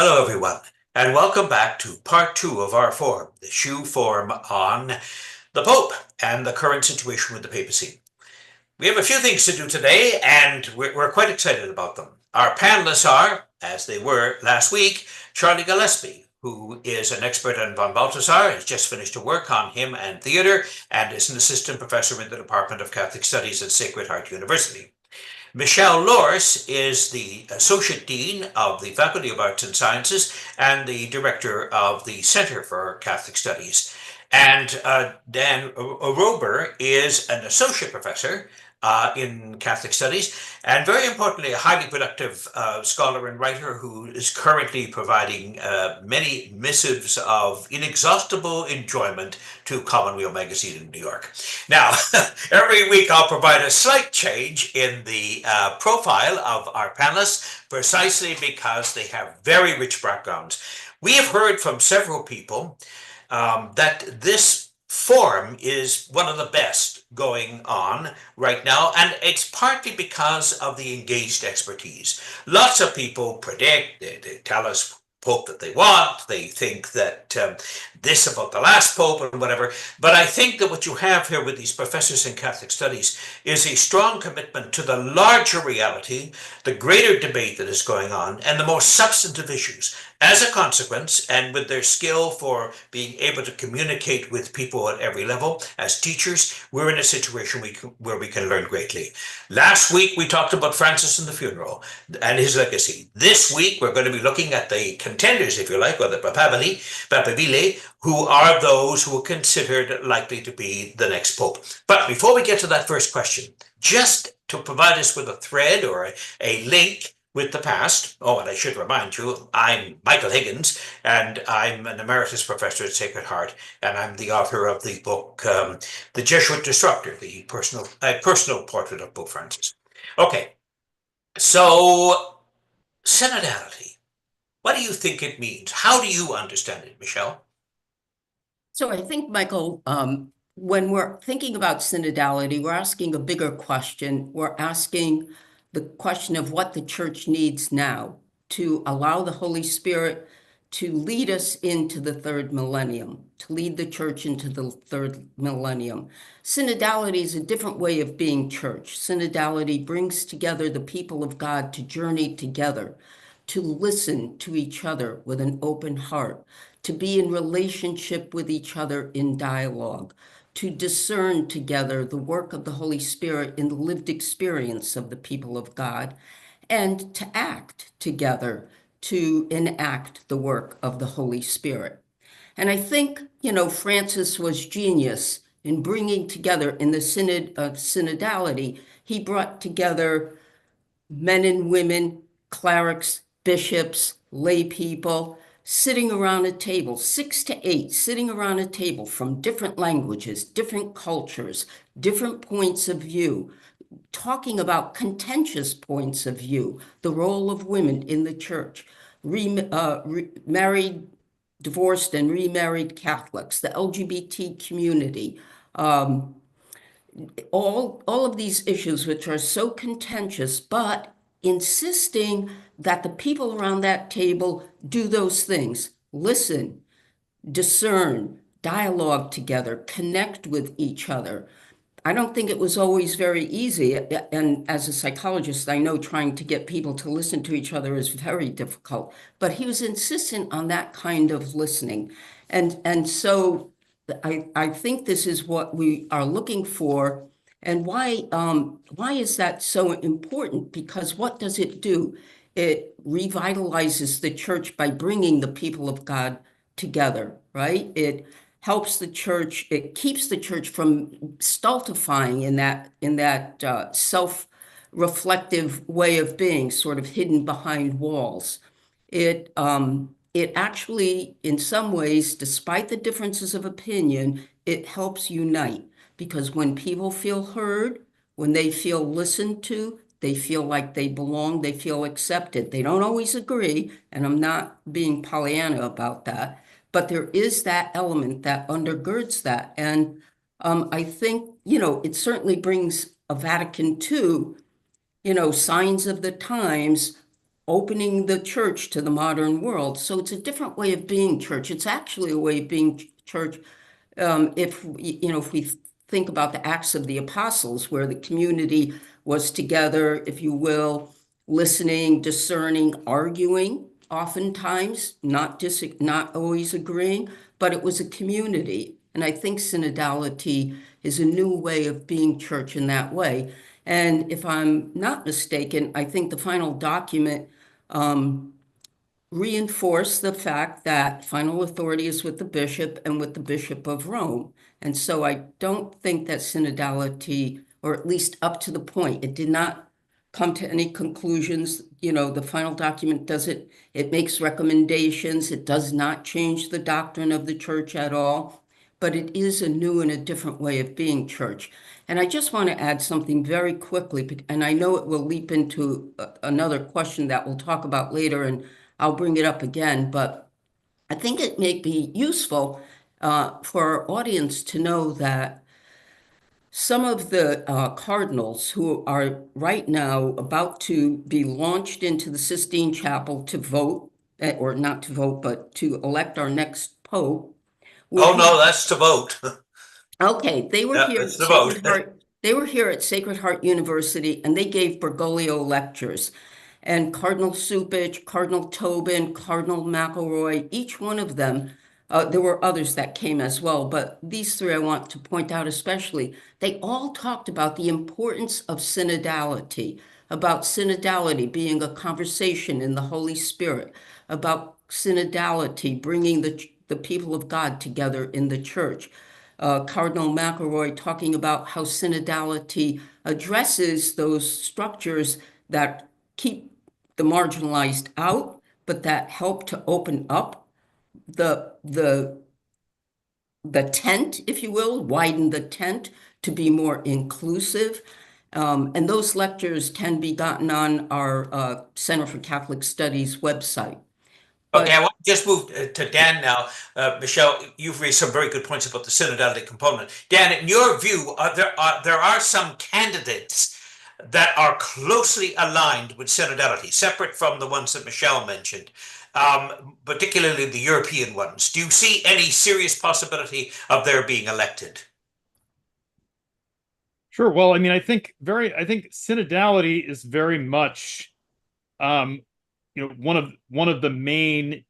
Hello, everyone, and welcome back to part two of our forum, the SHU Forum on the Pope and the current situation with the papacy. We have a few things to do today, and we're quite excited about them. Our panelists are, as they were last week, Charlie Gillespie, who is an expert on von Balthasar, has just finished a work on him and theater, and is an assistant professor in the Department of Catholic Studies at Sacred Heart University. Michelle Lors is the Associate Dean of the Faculty of Arts and Sciences and the Director of the Center for Catholic Studies. And Dan Rober is an Associate Professor in Catholic Studies, and very importantly, a highly productive scholar and writer who is currently providing many missives of inexhaustible enjoyment to Commonweal Magazine in New York. Now, every week I'll provide a slight change in the profile of our panelists, precisely because they have very rich backgrounds. We have heard from several people that this forum is one of the best going on right now, and it's partly because of the engaged expertise. Lots of people predict, they tell us pope that they want, they think that this about the last pope and whatever, but I think that what you have here with these professors in Catholic studies is a strong commitment to the larger reality, the greater debate that is going on, and the more substantive issues. As a consequence, and with their skill for being able to communicate with people at every level, as teachers, we're in a situation where we can learn greatly. Last week, we talked about Francis and the funeral and his legacy. This week, we're going to be looking at the contenders, if you like, or the Papabile, who are those who are considered likely to be the next pope. But before we get to that first question, just to provide us with a thread or a link with the past. Oh, and I should remind you, I'm Michael Higgins, and I'm an emeritus professor at Sacred Heart, and I'm the author of the book, The Jesuit Disruptor, the personal portrait of Pope Francis. Okay, so synodality. What do you think it means? How do you understand it, Michelle? So I think, Michael, when we're thinking about synodality, we're asking a bigger question. We're asking the question of what the church needs now to allow the Holy Spirit to lead us into the third millennium, to lead the church into the third millennium. Synodality is a different way of being church. Synodality brings together the people of God to journey together, to listen to each other with an open heart, to be in relationship with each other in dialogue, to discern together the work of the Holy Spirit in the lived experience of the people of God, and to act together to enact the work of the Holy Spirit. And I think, Francis was genius in bringing together in the synodality. He brought together men and women, clerics, bishops, lay people, sitting around a table, 6 to 8, sitting around a table from different languages, different cultures, different points of view, talking about contentious points of view, the role of women in the church, married, divorced, and remarried Catholics, the LGBT community, all of these issues which are so contentious, but insisting that the people around that table do those things: listen, discern, dialogue together, connect with each other. I don't think it was always very easy. And as a psychologist, I know trying to get people to listen to each other is very difficult. But he was insistent on that kind of listening. And so I think this is what we are looking for. And why is that so important? Because what does it do? It revitalizes the church by bringing the people of God together, right? It helps the church, it keeps the church from stultifying in that self-reflective way of being, sort of hidden behind walls. It actually, in some ways, despite the differences of opinion, it helps unite, because when people feel heard, when they feel listened to, they feel like they belong, they feel accepted. They don't always agree, and I'm not being Pollyanna about that, but there is that element that undergirds that. And I think, it certainly brings a Vatican II, signs of the times, opening the church to the modern world. So it's a different way of being church. It's actually a way of being church. If we think about the Acts of the Apostles, where the community was together, if you will, listening, discerning, arguing, oftentimes not always agreeing, but it was a community. And I think synodality is a new way of being church in that way. And if I'm not mistaken, I think the final document reinforced the fact that final authority is with the bishop and with the Bishop of Rome. And so I don't think that synodality, or at least up to the point, it did not come to any conclusions. The final document doesn't, it makes recommendations. It does not change the doctrine of the church at all, but it is a new and a different way of being church. And I just want to add something very quickly, and I know it will leap into another question that we'll talk about later, and I'll bring it up again, but I think it may be useful for our audience to know that some of the cardinals who are right now about to be launched into the Sistine Chapel to vote, or not to vote, but to elect our next pope, will Oh, be no, that's to vote. okay. They were Yeah, here that's at to vote. Sacred Heart. They were here at Sacred Heart University, and they gave Bergoglio lectures. And Cardinal Supich, Cardinal Tobin, Cardinal McElroy, each one of them, there were others that came as well, but these three I want to point out especially. They all talked about the importance of synodality, about synodality being a conversation in the Holy Spirit, about synodality bringing the people of God together in the church. Cardinal McElroy talking about how synodality addresses those structures that keep the marginalized out, but that help to open up the the the tent, if you will, widen the tent to be more inclusive. And those lectures can be gotten on our Center for Catholic Studies website. Okay, I But want to just move to Dan now. Michelle, you've raised some very good points about the synodality component. Dan, in your view, there are some candidates that are closely aligned with synodality, separate from the ones that Michelle mentioned, particularly the European ones. Do you see any serious possibility of their being elected? Sure. Well, I mean, I think synodality is very much, um, one of the main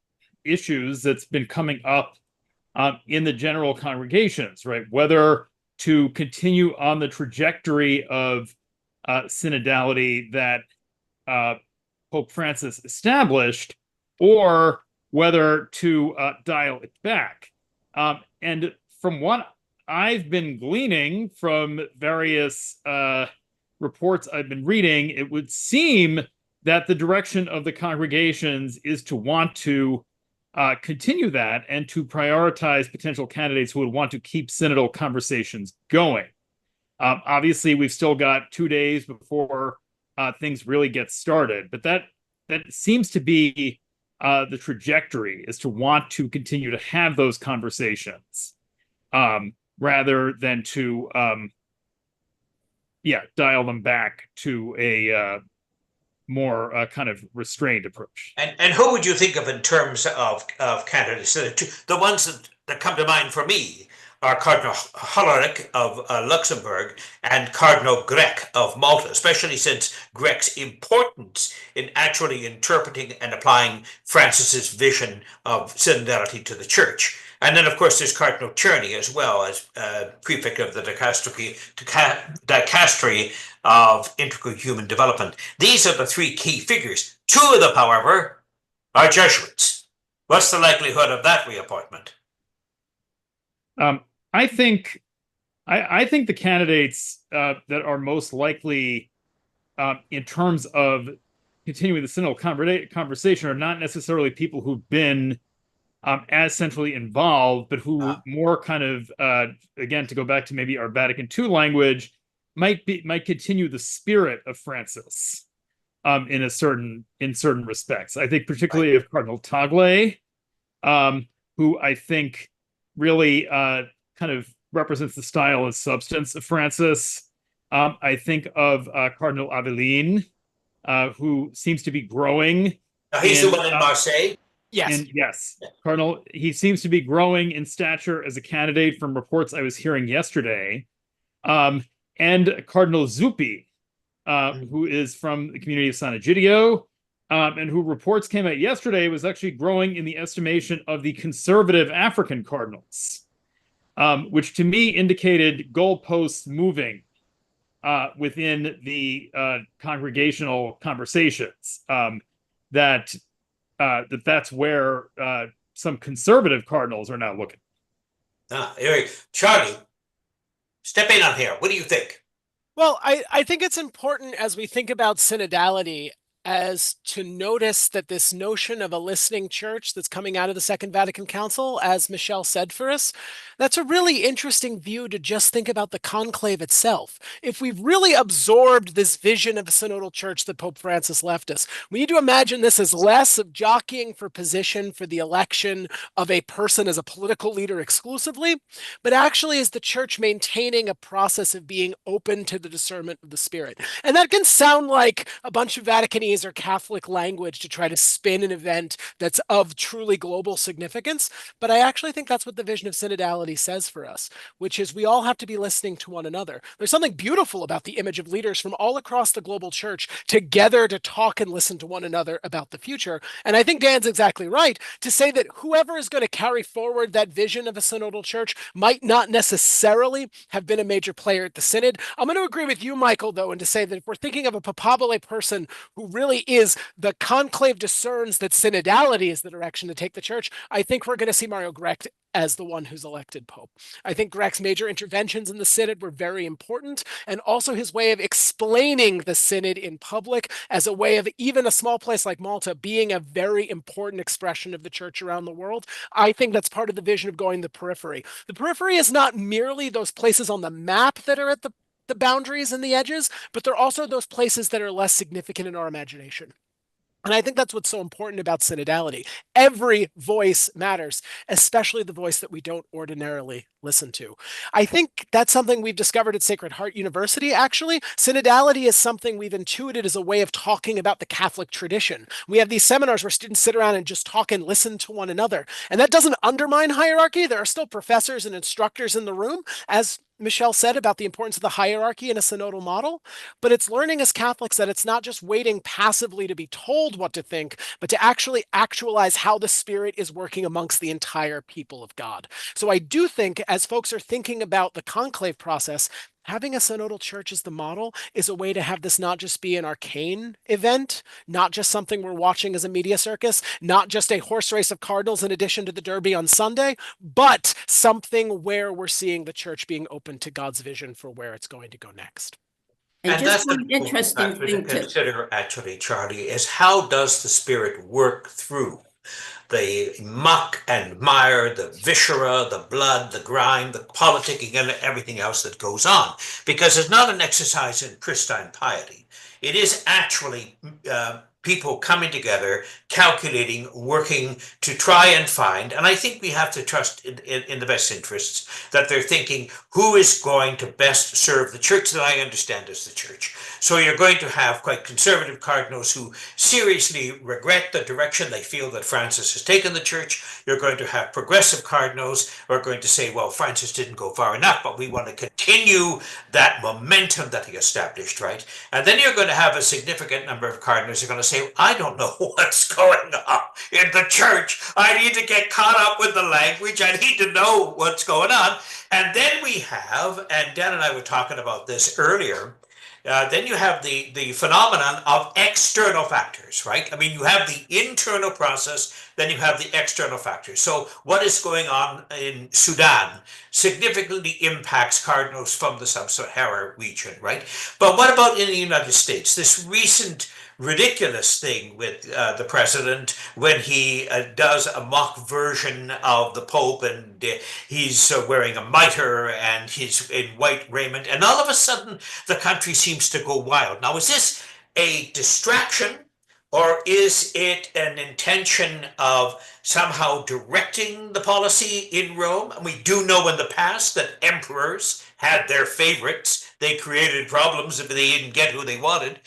issues that's been coming up in the general congregations, right? Whether to continue on the trajectory of synodality that Pope Francis established, or whether to dial it back. And from what I've been gleaning from various reports I've been reading, it would seem that the direction of the congregations is to want to continue that and to prioritize potential candidates who would want to keep synodal conversations going. Obviously, we've still got 2 days before things really get started, but that seems to be the trajectory, is to want to continue to have those conversations rather than to dial them back to a more kind of restrained approach. And who would you think of in terms of candidates? The ones that come to mind for me are Cardinal Hollerich of Luxembourg and Cardinal Grech of Malta, especially since Grech's importance in actually interpreting and applying Francis's vision of synodality to the church. And then, of course, there's Cardinal Czerny as well as prefect of the dicastery of integral human development. These are the three key figures. Two of them, however, are Jesuits. What's the likelihood of that reappointment? I think the candidates that are most likely in terms of continuing the synodal conversation are not necessarily people who've been as centrally involved, but who more kind of, again, to go back to maybe our Vatican II language, might continue the spirit of Francis in certain respects. I think particularly of Cardinal Tagle, who I think really kind of represents the style and substance of Francis. I think of Cardinal Aveline, who seems to be growing. He's the one in Marseille. Yes. And yes, Cardinal, he seems to be growing in stature as a candidate from reports I was hearing yesterday. And Cardinal Zuppi, who is from the community of San Egidio, and who reports came out yesterday was actually growing in the estimation of the conservative African cardinals, which to me indicated goalposts moving within the congregational conversations. That's where some conservative cardinals are now looking. Charlie, step in on here. What do you think? Well, I think it's important as we think about synodality as to notice that this notion of a listening church that's coming out of the Second Vatican Council, as Michelle said for us, that's a really interesting view to just think about the conclave itself. If we've really absorbed this vision of a synodal church that Pope Francis left us, we need to imagine this as less of jockeying for position for the election of a person as a political leader exclusively, but actually as the church maintaining a process of being open to the discernment of the Spirit. And that can sound like a bunch of Vaticanese or Catholic language to try to spin an event that's of truly global significance, but I actually think that's what the vision of synodality says for us, which is we all have to be listening to one another. There's something beautiful about the image of leaders from all across the global church together to talk and listen to one another about the future. And I think Dan's exactly right to say that whoever is going to carry forward that vision of a synodal church might not necessarily have been a major player at the synod. I'm going to agree with you, Michael, though, and to say that if we're thinking of a Papabile person who really is the conclave discerns that synodality is the direction to take the church, I think we're going to see Mario Grech as the one who's elected Pope. I think Grech's major interventions in the synod were very important, and also his way of explaining the synod in public as a way of even a small place like Malta being a very important expression of the church around the world. I think that's part of the vision of going the periphery. The periphery is not merely those places on the map that are at the boundaries and the edges, but they're also those places that are less significant in our imagination. And I think that's what's so important about synodality. Every voice matters, especially the voice that we don't ordinarily listen to. I think that's something we've discovered at Sacred Heart University, actually. Synodality is something we've intuited as a way of talking about the Catholic tradition. We have these seminars where students sit around and just talk and listen to one another. And that doesn't undermine hierarchy. There are still professors and instructors in the room, as Michelle said about the importance of the hierarchy in a synodal model, but it's learning as Catholics that it's not just waiting passively to be told what to think, but to actually actualize how the Spirit is working amongst the entire people of God. So I do think as folks are thinking about the conclave process, having a synodal church as the model is a way to have this not just be an arcane event, not just something we're watching as a media circus, not just a horse race of cardinals in addition to the Derby on Sunday, but something where we're seeing the church being open to God's vision for where it's going to go next. And that's just one interesting thing to consider, actually, Charlie, is how does the Spirit work through the muck and mire, the viscera, the blood, the grime, the politicking, and everything else that goes on. Because it's not an exercise in Christine piety. It is actually people coming together, calculating, working to try and find, and I think we have to trust in the best interests, that they're thinking, who is going to best serve the church that I understand as the church? So you're going to have quite conservative cardinals who seriously regret the direction they feel that Francis has taken the church. You're going to have progressive cardinals who are going to say, well, Francis didn't go far enough, but we want to continue that momentum that he established, right? And then you're going to have a significant number of cardinals who are going to say, I don't know what's going on in the church. I need to get caught up with the language. I need to know what's going on. And then we have, and Dan and I were talking about this earlier, then you have the phenomenon of external factors, right? I mean, you have the internal process, then you have the external factors. So what is going on in Sudan significantly impacts cardinals from the sub-Saharan region, right? But what about in the United States? This recent ridiculous thing with the president when he does a mock version of the Pope, and he's wearing a mitre and he's in white raiment, and all of a sudden the country seems to go wild. Now, is this a distraction, or is it an intention of somehow directing the policy in Rome? And we do know in the past that emperors had their favorites. They created problems if they didn't get who they wanted.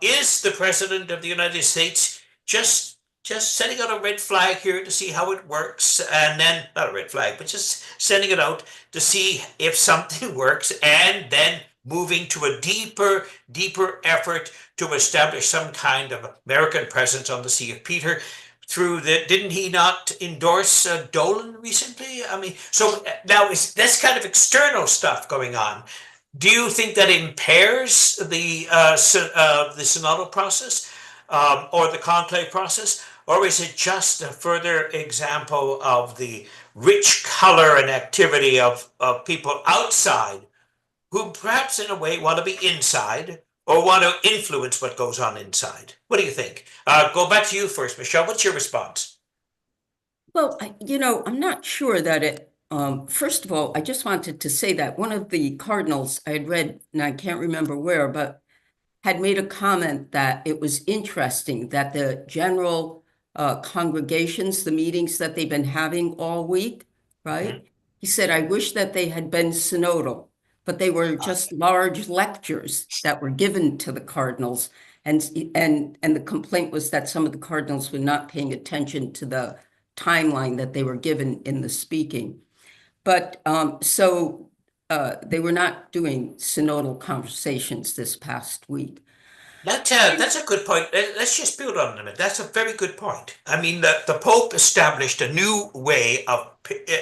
Is the President of the United States just setting out a red flag here to see how it works, and then not a red flag, but just sending it out to see if something works, and then moving to a deeper effort to establish some kind of American presence on the Sea of Peter through the, didn't he not endorse Dolan recently? I mean, so now is this kind of external stuff going on? Do you think that impairs the synodal process or the conclave process, or is it just a further example of the rich color and activity of people outside who perhaps in a way want to be inside or want to influence what goes on inside? What do you think? Go back to you first, Michelle. What's your response? Well, I'm not sure that it, first of all, I just wanted to say that one of the cardinals I had read, and I can't remember where, but had made a comment that it was interesting that the general congregations, the meetings that they've been having all week, right? He said, I wish that they had been synodal, but they were just large lectures that were given to the cardinals. And the complaint was that some of the cardinals were not paying attention to the timeline that they were given in the speaking. But they were not doing synodal conversations this past week. That's a good point. Let's just build on it a minute. That's a very good point. I mean, the Pope established a new way of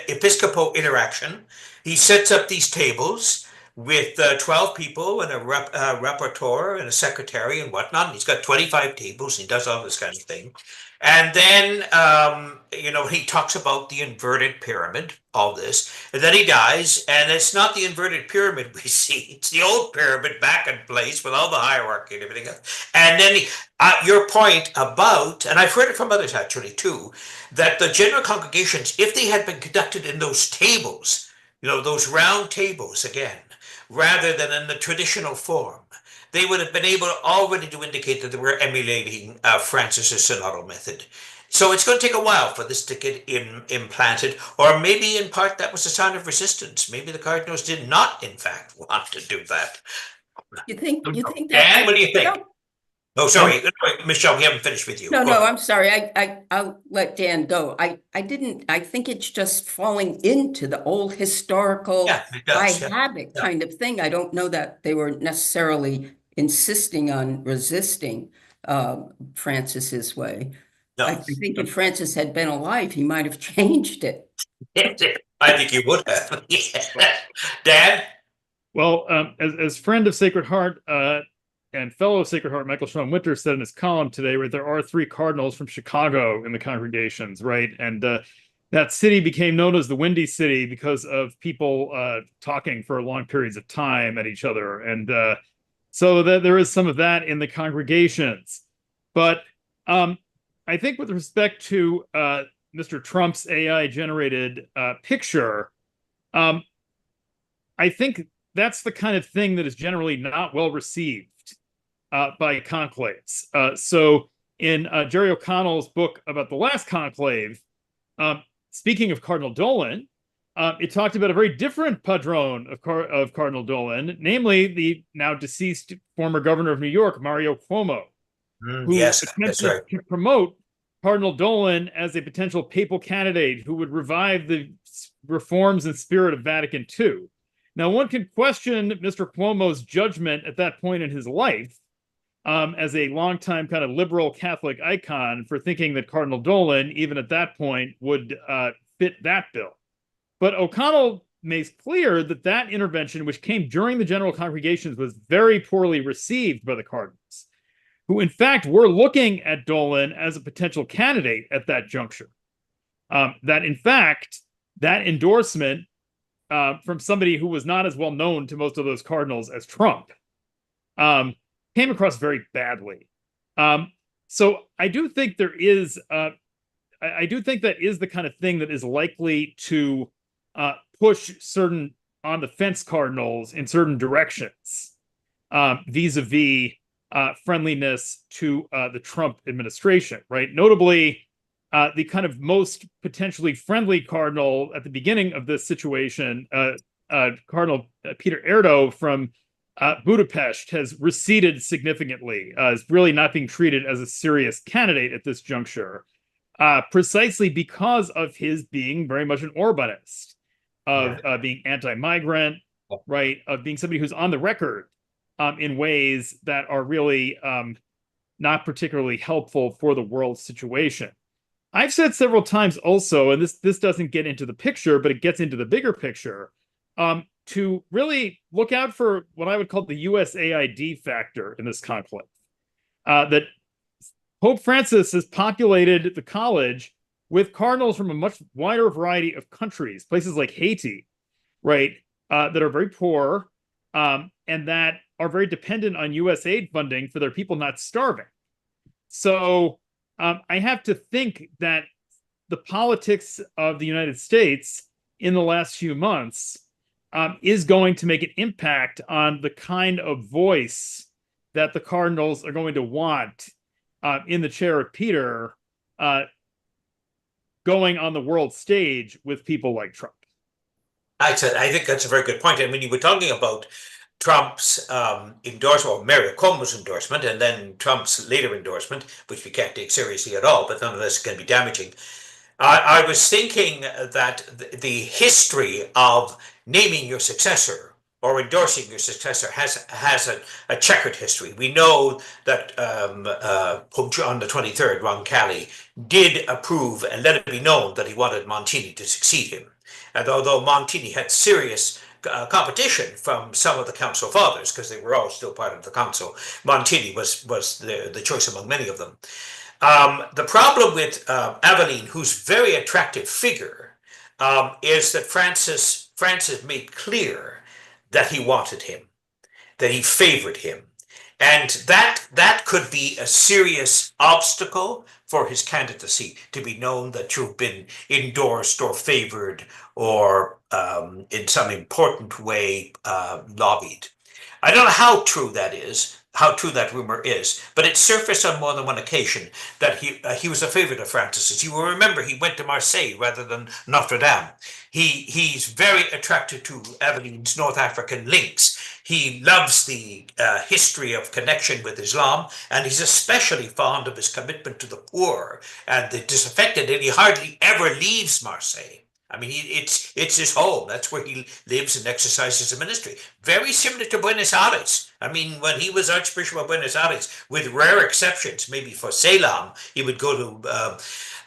episcopal interaction. He sets up these tables with 12 people and a rapporteur and a secretary and whatnot. And he's got 25 tables. He does all this kind of thing. And then, he talks about the inverted pyramid, all this. And then he dies, and it's not the inverted pyramid we see. It's the old pyramid back in place with all the hierarchy and everything else. And then your point about, and I've heard it from others actually too, that the general congregations, if they had been conducted in those tables, those round tables again, rather than in the traditional form, they would have been able already to indicate that they were emulating Francis's synodal method. So it's going to take a while for this to get implanted, or maybe in part that was a sign of resistance. Maybe the cardinals did not, in fact, want to do that. You think that? Dan, what do you think? Oh, sorry, Michelle, we haven't finished with you. No, I'm sorry. I'll let Dan go. I think it's just falling into the old historical habit kind of thing. I don't know that they were necessarily insisting on resisting Francis's way. No. I think if Francis had been alive, he might have changed it. I think he would have. Dan? Well, as friend of Sacred Heart and fellow Sacred Heart Michael Sean Winter said in his column today, right, there are 3 cardinals from Chicago in the congregations, right? And that city became known as the Windy City because of people talking for long periods of time at each other. And so that there is some of that in the congregations. But I think with respect to Mr. Trump's AI-generated picture, I think that's the kind of thing that is generally not well received by conclaves. So in Jerry O'Connell's book about the last conclave, speaking of Cardinal Dolan, it talked about a very different padrone of Cardinal Dolan, namely the now deceased former governor of New York, Mario Cuomo, who attempted to promote Cardinal Dolan as a potential papal candidate who would revive the reforms and spirit of Vatican II. Now, one can question Mr. Cuomo's judgment at that point in his life as a longtime kind of liberal Catholic icon for thinking that Cardinal Dolan, even at that point, would fit that bill. But O'Connell makes clear that that intervention, which came during the general congregations, was very poorly received by the cardinals, who in fact were looking at Dolan as a potential candidate at that juncture. That in fact, that endorsement from somebody who was not as well known to most of those cardinals as Trump came across very badly. So I do think there is, I do think that is the kind of thing that is likely to push certain on the fence cardinals in certain directions vis-a-vis friendliness to the Trump administration, right? Notably, the kind of most potentially friendly cardinal at the beginning of this situation, Cardinal Peter Erdo from Budapest has receded significantly, is really not being treated as a serious candidate at this juncture, precisely because of his being very much an Orbanist, of being anti-migrant, right, of being somebody who's on the record in ways that are really not particularly helpful for the world situation. I've said several times also, and this doesn't get into the picture, but it gets into the bigger picture, to really look out for what I would call the USAID factor in this conclave. That Pope Francis has populated the college with cardinals from a much wider variety of countries, places like Haiti, right, that are very poor and that are very dependent on US aid funding for their people not starving. So I have to think that the politics of the United States in the last few months is going to make an impact on the kind of voice that the cardinals are going to want in the chair of Peter going on the world stage with people like Trump. I think that's a very good point. I mean, you were talking about Trump's endorsement, or Mary Cuomo's endorsement, and then Trump's later endorsement, which we can't take seriously at all, but nonetheless can be damaging. I was thinking that the history of naming your successor or endorsing your successor has a checkered history. We know that Pope John the 23rd, Roncalli, did approve and let it be known that he wanted Montini to succeed him. And although Montini had serious competition from some of the council fathers, because they were all still part of the council, Montini was the choice among many of them. The problem with Aveline, who's a very attractive figure, is that Francis made clear that he wanted him, that he favored him. And that could be a serious obstacle for his candidacy, to be known that you've been endorsed or favored or in some important way lobbied. I don't know how true that is, how true that rumor is, but it surfaced on more than one occasion that he was a favorite of Francis's. You will remember he went to Marseille rather than Notre Dame. He's very attracted to Aveline's North African links. He loves the history of connection with Islam, and he's especially fond of his commitment to the poor and the disaffected, and he hardly ever leaves Marseille. I mean, it's his home. That's where he lives and exercises the ministry. Very similar to Buenos Aires. I mean, when he was Archbishop of Buenos Aires, with rare exceptions, maybe for Ceylon, he would go to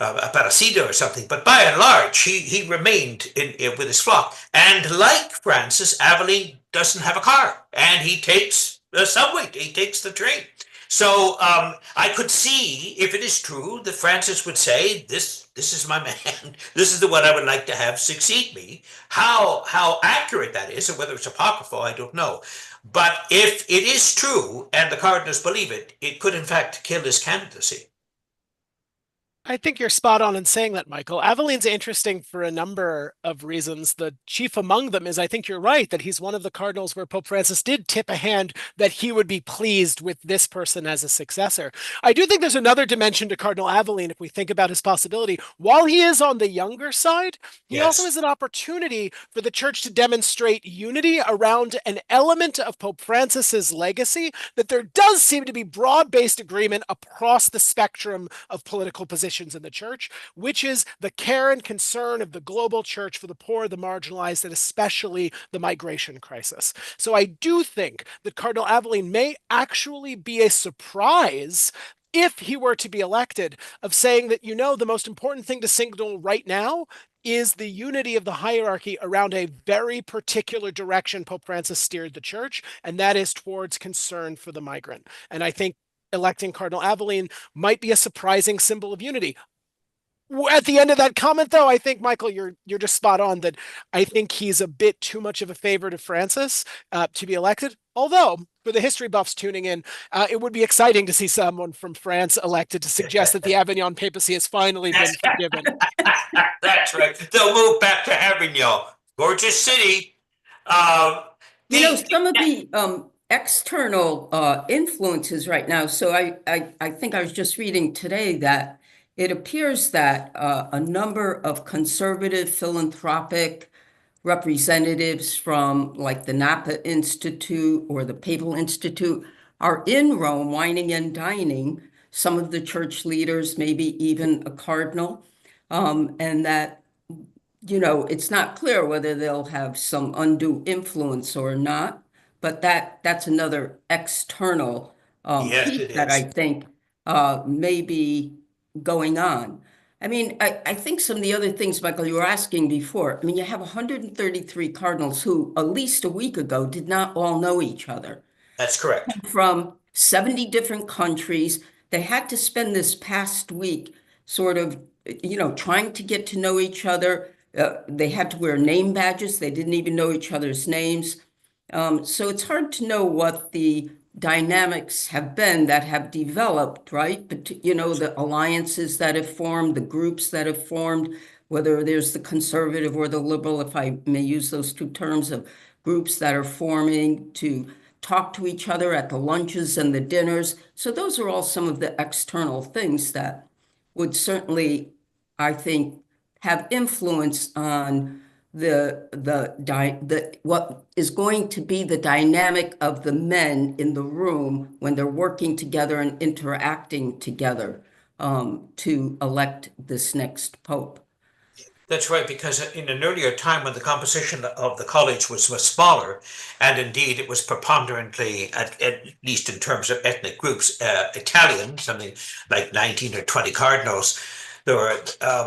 Aparecida or something. But by and large, he remained with his flock. And like Francis, Aveline doesn't have a car, and he takes the subway. He takes the train. So I could see, if it is true, that Francis would say, this is my man. This is the one I would like to have succeed me. How accurate that is, or whether it's apocryphal, I don't know. But if it is true, and the cardinals believe it, it could in fact kill his candidacy. I think you're spot on in saying that, Michael. Aveline's interesting for a number of reasons. The chief among them is, I think you're right, that he's one of the cardinals where Pope Francis did tip a hand that he would be pleased with this person as a successor. I do think there's another dimension to Cardinal Aveline if we think about his possibility. While he is on the younger side, he also is an opportunity for the church to demonstrate unity around an element of Pope Francis's legacy, that there does seem to be broad-based agreement across the spectrum of political positions in the church, which is the care and concern of the global church for the poor, the marginalized, and especially the migration crisis. So I do think that Cardinal Aveline may actually be a surprise if he were to be elected, of saying that, the most important thing to signal right now is the unity of the hierarchy around a very particular direction Pope Francis steered the church, and that is towards concern for the migrant. And I think electing Cardinal Aveline might be a surprising symbol of unity. At the end of that comment, though, I think, Michael, you're just spot on that I think he's a bit too much of a favorite of Francis to be elected. Although, for the history buffs tuning in, it would be exciting to see someone from France elected to suggest that the Avignon papacy has finally been forgiven. That's right. They'll move back to Avignon. Gorgeous city. Some of the external influences right now. So I think I was just reading today that it appears that a number of conservative, philanthropic, representatives from like the Napa Institute or the Papal Institute are in Rome wining and dining, some of the church leaders, maybe even a cardinal, and that, it's not clear whether they'll have some undue influence or not, but that's another external Yes, piece it that I is. think may be going on. I mean, I think some of the other things, Michael, you were asking before. I mean, you have 133 cardinals who, at least a week ago, did not all know each other That's correct. from 70 different countries. They had to spend this past week sort of, trying to get to know each other. They had to wear name badges. They didn't even know each other's names. So it's hard to know what the dynamics have been that have developed, right? But, the alliances that have formed, the groups that have formed, whether there's the conservative or the liberal, if I may use those two terms, of groups that are forming to talk to each other at the lunches and the dinners. So those are all some of the external things that would certainly, I think, have influence on what is going to be the dynamic of the men in the room when they're working together and interacting together to elect this next pope. That's right, because in an earlier time when the composition of the college was much smaller, and indeed it was preponderantly, at least in terms of ethnic groups, Italian, something like 19 or 20 cardinals, there were,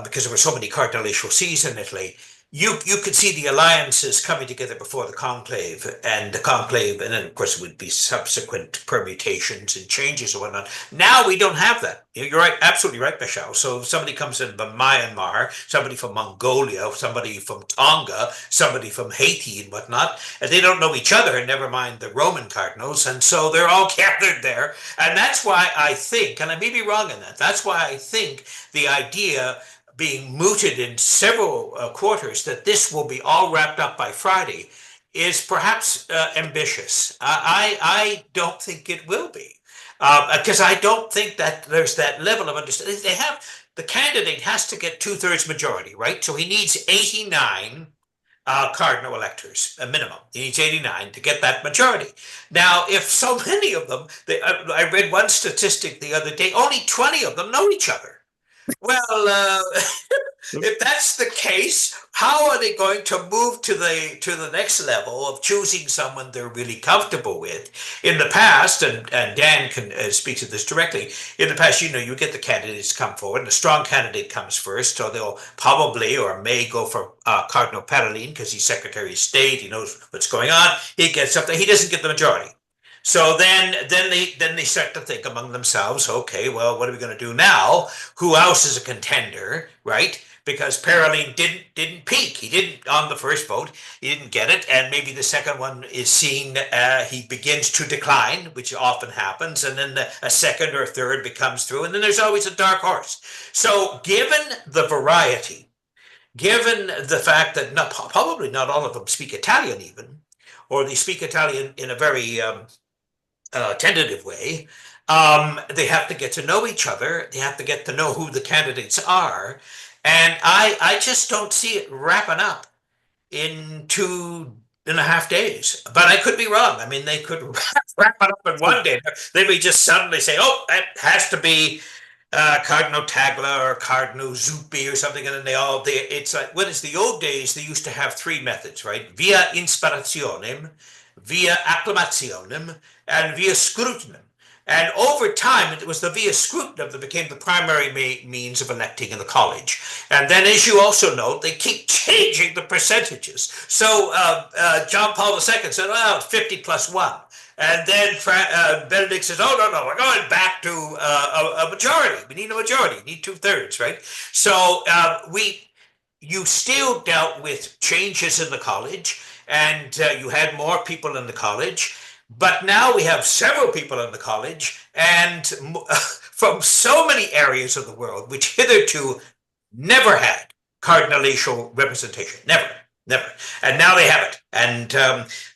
because there were so many cardinalitial sees in Italy, you could see the alliances coming together before the conclave, and then of course it would be subsequent permutations and changes and whatnot. Now we don't have that. You're right, absolutely right, Michelle. So if somebody comes in from Myanmar, somebody from Mongolia, somebody from Tonga, somebody from Haiti and whatnot, and they don't know each other, and never mind the Roman cardinals, and so they're all gathered there. And that's why I think, and I may be wrong in that, that's why I think the idea being mooted in several quarters that this will be all wrapped up by Friday is perhaps ambitious. I don't think it will be, because I don't think that there's that level of understanding. The candidate has to get 2/3 majority, right? So he needs 89 cardinal electors, a minimum. He needs 89 to get that majority. Now, if so many of them, I read one statistic the other day, only 20 of them know each other. Well, if that's the case, how are they going to move to the next level of choosing someone they're really comfortable with? In the past, and Dan can speak to this directly. In the past, you get the candidates come forward, and a strong candidate comes first, so they'll probably or may go for Cardinal Parolin because he's Secretary of State. He knows what's going on. He gets something. He doesn't get the majority. So then they start to think among themselves, okay, well, what are we going to do now? Who else is a contender, right? Because Parolin didn't peak. He didn't on the first vote. He didn't get it, and maybe the second one is seeing he begins to decline, which often happens, and then a second or third becomes through, and then there's always a dark horse. So, given the variety, given the fact that probably not all of them speak Italian, even, or they speak Italian in a very tentative way. They have to get to know each other. They have to get to know who the candidates are. And I just don't see it wrapping up in 2.5 days. But I could be wrong. I mean, they could wrap it up in one day. They may just suddenly say, oh, that has to be Cardinal Tagla or Cardinal Zuppi or something. And then it's like, when it's the old days, they used to have three methods, right? Via inspirationem, via acclamationem, and via scrutinum. And over time, it was the via scrutinum that became the primary means of electing in the college. And then, as you also note, they keep changing the percentages. So John Paul II said, well, 50 plus 1. And then Benedict says, oh, no, we're going back to a majority. We need a majority. We need 2/3, right? So you still dealt with changes in the college, and you had more people in the college. But now we have several people in the college, and from so many areas of the world, which hitherto never had cardinalitial representation. Never. And now they have it. And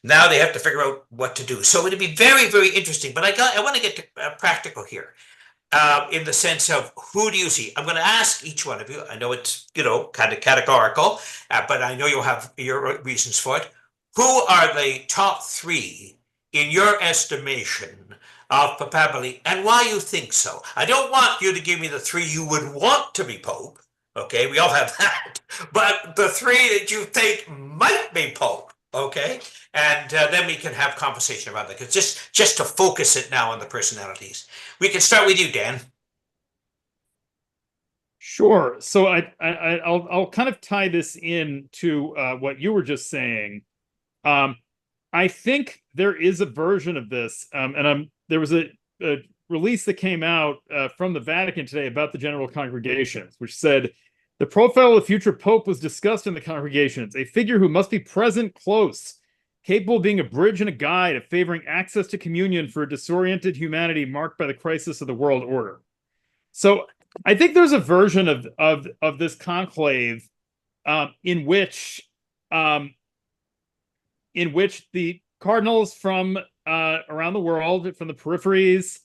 now they have to figure out what to do. So it'll be very, very interesting. But I want to get to practical here. in the sense of who do you see? I'm going to ask each one of you. I know it's, kind of categorical, but I know you'll have your reasons for it. Who are the top three in your estimation of Papabile and why you think so? I don't want you to give me the three you would want to be Pope. Okay, we all have that. But the three that you think might be Pope. Okay, and then we can have conversation about that. Because just to focus it now on the personalities. We can start with you, Dan. Sure. So I'll kind of tie this in to what you were just saying. I think there is a version of this, and there was a release that came out from the Vatican today about the general congregations, which said the profile of the future pope was discussed in the congregations, a figure who must be present, close, capable of being a bridge and a guide, of favoring access to communion for a disoriented humanity marked by the crisis of the world order. So I think there's a version of this conclave in which the cardinals from around the world, from the peripheries,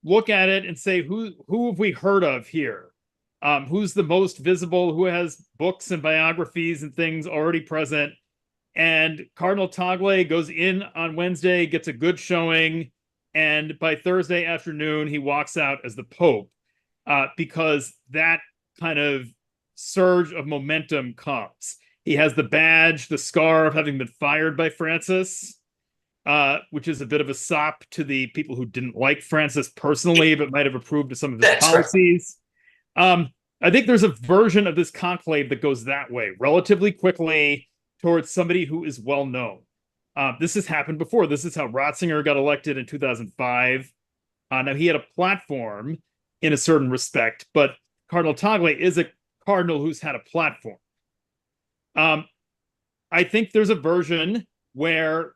look at it and say, who have we heard of here? Who's the most visible? Who has books and biographies and things already present? And Cardinal Tagle goes in on Wednesday, gets a good showing, and by Thursday afternoon, he walks out as the Pope, because that kind of surge of momentum comes. He has the badge, the scar of having been fired by Francis, which is a bit of a sop to the people who didn't like Francis personally, but might have approved of some of his policies. Right. I think there's a version of this conclave that goes that way relatively quickly towards somebody who is well known. This has happened before. This is how Ratzinger got elected in 2005. Now, he had a platform in a certain respect, but Cardinal Tagle is a cardinal who's had a platform. I think there's a version where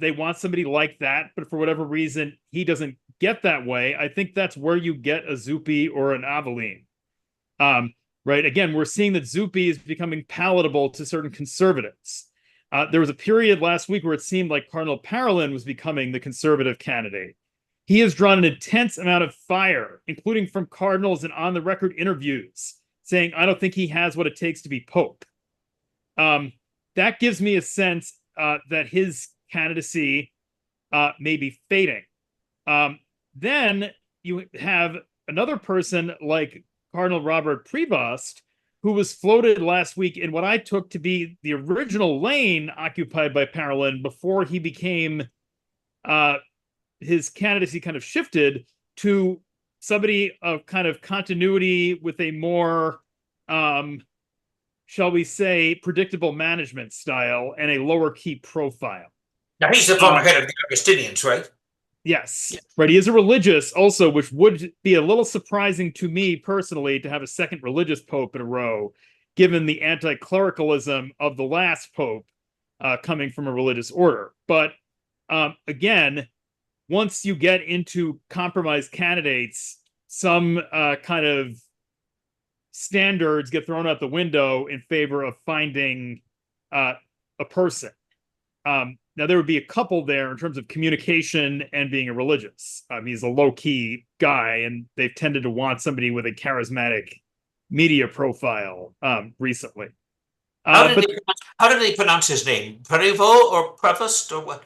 they want somebody like that, but for whatever reason, he doesn't get that way. I think that's where you get a Zuppi or an Aveline. Right? Again, we're seeing that Zuppi is becoming palatable to certain conservatives. There was a period last week where it seemed like Cardinal Parolin was becoming the conservative candidate. He has drawn an intense amount of fire, including from cardinals and on-the-record interviews, saying, I don't think he has what it takes to be Pope. That gives me a sense that his candidacy may be fading. Then you have another person like Cardinal Robert Prevost, who was floated last week in what I took to be the original lane occupied by Parolin before he became, his candidacy kind of shifted to somebody of kind of continuity with a more, shall we say, predictable management style and a lower key profile. Now, he's the former head of the Augustinians, right? Yes, right. He is a religious also, which would be a little surprising to me personally to have a second religious pope in a row, given the anti-clericalism of the last pope coming from a religious order. But again, once you get into compromised candidates, some kind of standards get thrown out the window in favor of finding a person. Now, there would be a couple there in terms of communication and being a religious. He's a low-key guy, and they've tended to want somebody with a charismatic media profile recently. How did they pronounce his name? Prevost or Prevost or what?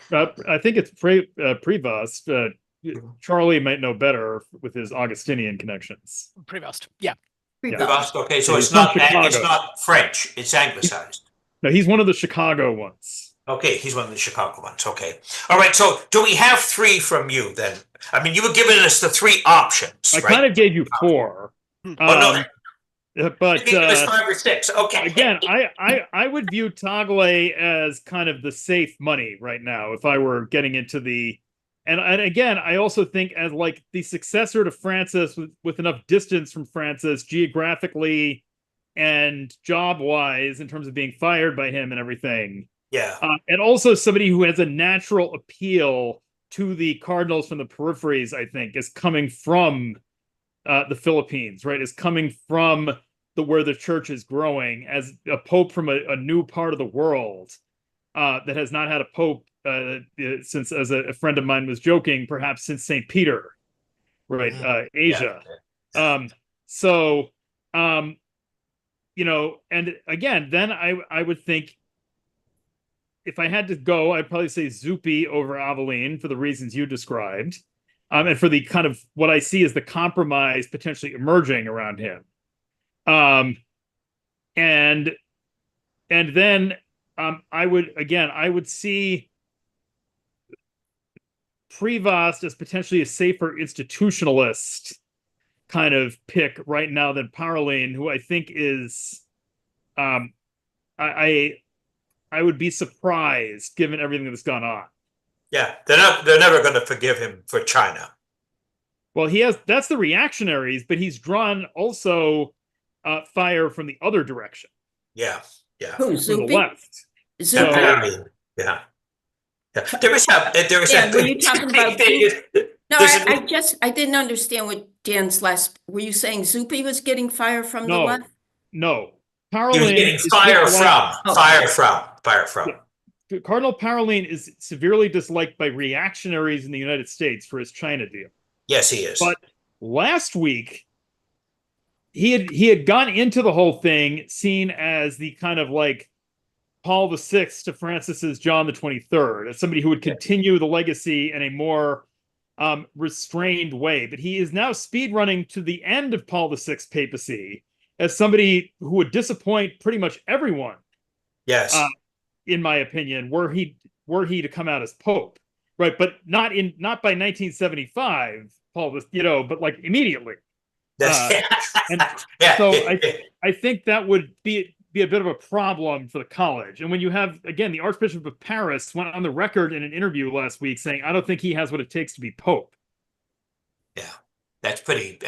I think it's Prevost. Charlie might know better with his Augustinian connections. Prevost, yeah. Prevost, okay, so it's not French, it's anglicized. No, he's one of the Chicago ones. Okay, he's one of the Chicago ones. Okay. All right, so do we have three from you then? I mean, you were giving us the three options, I kind of gave you four. No. But it was 5 or 6. Okay. Again, I would view Tagle as kind of the safe money right now if I were getting into the... And again, I also think as like the successor to Francis with enough distance from Francis geographically and job-wise in terms of being fired by him and everything. Yeah. And also somebody who has a natural appeal to the cardinals from the peripheries, I think, is coming from the Philippines, right? Is coming from where the church is growing as a pope from a new part of the world that has not had a pope since, as a friend of mine was joking, perhaps since St. Peter. right? Yeah. Asia. Yeah. So, and again, then I would think if I had to go, I'd probably say Zuppi over Aveline for the reasons you described, and for the kind of what I see as the compromise potentially emerging around him. And then I would see Prevost as potentially a safer institutionalist kind of pick right now than Parolin, who I think is, I would be surprised given everything that's gone on. Yeah, they're never going to forgive him for China. Well, that's the reactionaries, but he's drawn also fire from the other direction. Yeah. From the Zuppi? left. Zuppi? Yeah. Yeah. There was Dan, were you talking about Zuppi? No, I didn't understand what Dan's last. Were you saying Zuppi was getting fire from the left? No. He was getting fire from. Yeah. Cardinal Parolin is severely disliked by reactionaries in the United States for his China deal. Yes, he is. But last week, he had gone into the whole thing seen as the kind of like Paul VI to Francis's John the 23rd, as somebody who would continue the legacy in a more restrained way. But he is now speed running to the end of Paul VI papacy as somebody who would disappoint pretty much everyone. Yes. In my opinion, were he to come out as Pope, right? But not by 1975, Paul, but like immediately. And so I think that would be a bit of a problem for the college. And when you have, again, the Archbishop of Paris went on the record in an interview last week saying, I don't think he has what it takes to be Pope. Yeah, that's pretty.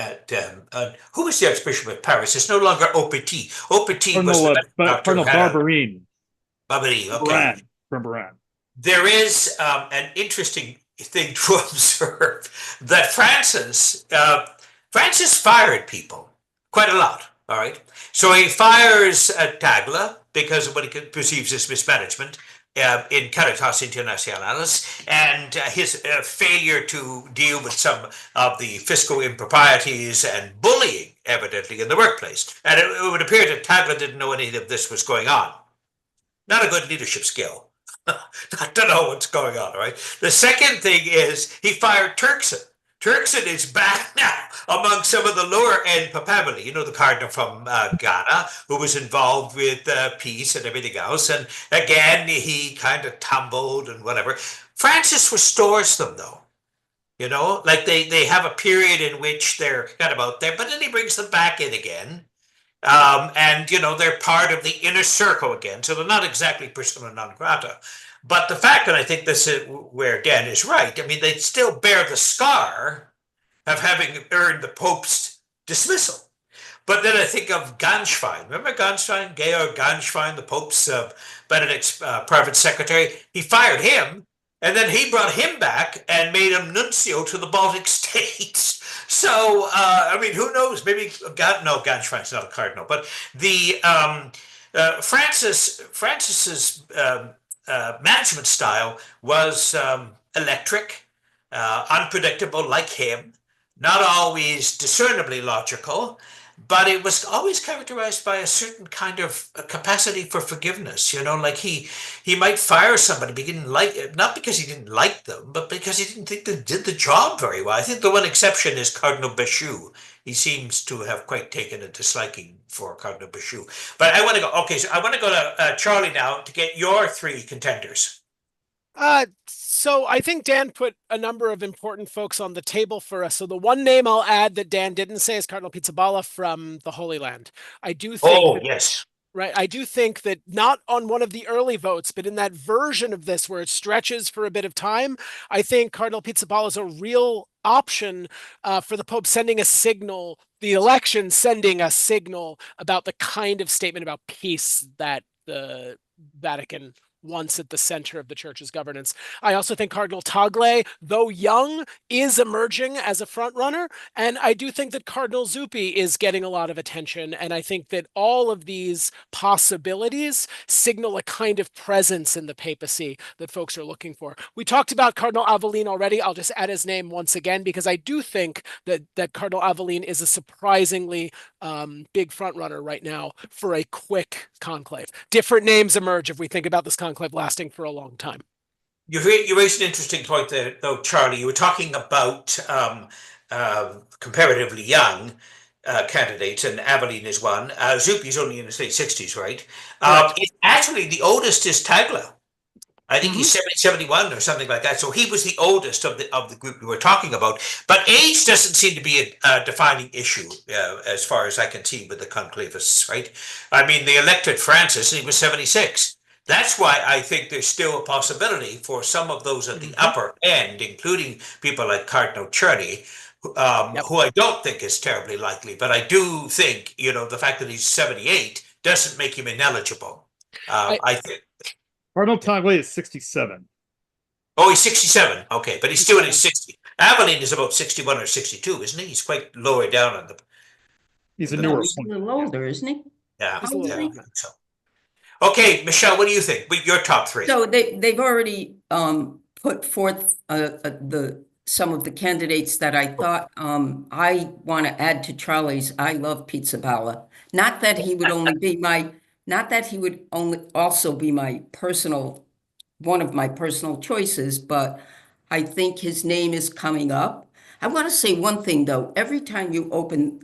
Who was the Archbishop of Paris? It's no longer Aupetit. Aupetit was Cardinal Barberin. Barberin, okay. From Baran. There is an interesting thing to observe that Francis fired people quite a lot. All right. So he fires Tagla because of what he perceives as mismanagement in Caritas Internationalis and his failure to deal with some of the fiscal improprieties and bullying, evidently, in the workplace. And it would appear that Tagla didn't know any of this was going on. Not a good leadership skill. Not to know what's going on, right? The second thing is he fired Turkson. Turkson is back now among some of the lower end Papabile, the cardinal from Ghana, who was involved with peace and everything else. And again, he kind of tumbled and whatever. Francis restores them, though. Like they have a period in which they're kind of out there, but then he brings them back in again. And they're part of the inner circle again, so they're not exactly persona non grata. But the fact that I think this is where Dan is right, I mean, they still bear the scar of having earned the Pope's dismissal. But then I think of Ganschwein. Remember Ganschwein, Georg Ganschwein, the Pope's Benedict's private secretary? He fired him, and then he brought him back and made him nuncio to the Baltic states. So, I mean, who knows? Maybe Ganschwein's not a cardinal, but the Francis's management style was electric, unpredictable, like him, not always discernibly logical, but it was always characterized by a certain kind of capacity for forgiveness. Like he might fire somebody, but he didn't not because he didn't like them, but because he didn't think they did the job very well. I think the one exception is Cardinal Béchoux. He seems to have quite taken a disliking for Cardinal Béchoux. But I want to go. Okay, so I want to go to Charlie now to get your three contenders. So I think Dan put a number of important folks on the table for us. So the one name I'll add that Dan didn't say is Cardinal Pizzaballa from the Holy Land. I do think yes. Right. I do think that not on one of the early votes, but in that version of this where it stretches for a bit of time, I think Cardinal Pizzaballa is a real option for the Pope sending a signal, the election sending a signal about the kind of statement about peace that the Vatican once at the center of the church's governance. I also think Cardinal Tagle, though young, is emerging as a front runner. And I do think that Cardinal Zuppi is getting a lot of attention. And I think that all of these possibilities signal a kind of presence in the papacy that folks are looking for. We talked about Cardinal Aveline already. I'll just add his name once again, because I do think that Cardinal Aveline is a surprisingly big front runner right now for a quick conclave. Different names emerge if we think about this conclave lasting for a long time. You raised an interesting point there, though, Charlie. You were talking about comparatively young candidates, and Aveline is one. Zuppi's only in his late 60s, right? Actually, the oldest is Tagla. I think he's 70, 71 or something like that. So he was the oldest of the group we were talking about. But age doesn't seem to be a defining issue as far as I can see with the conclavists, right? I mean, they elected Francis and he was 76. That's why I think there's still a possibility for some of those at the upper end, including people like Cardinal Czerny, who I don't think is terribly likely. But I do think, the fact that he's 78 doesn't make him ineligible. I think. Cardinal Tagle is 67. Oh, he's 67. Okay, but he's still in his 60s. Aveline is about 61 or 62, isn't he? He's quite lower down on the. He's a newer He's a little older, isn't he? Yeah, How old is he? so. Okay, Michelle, what do you think? Your top three. So they've already put forth some of the candidates that I thought I want to add to Charlie's. I love Pizzaballa. Not that he would only be also be one of my personal choices, but I think his name is coming up. I want to say one thing though. Every time you open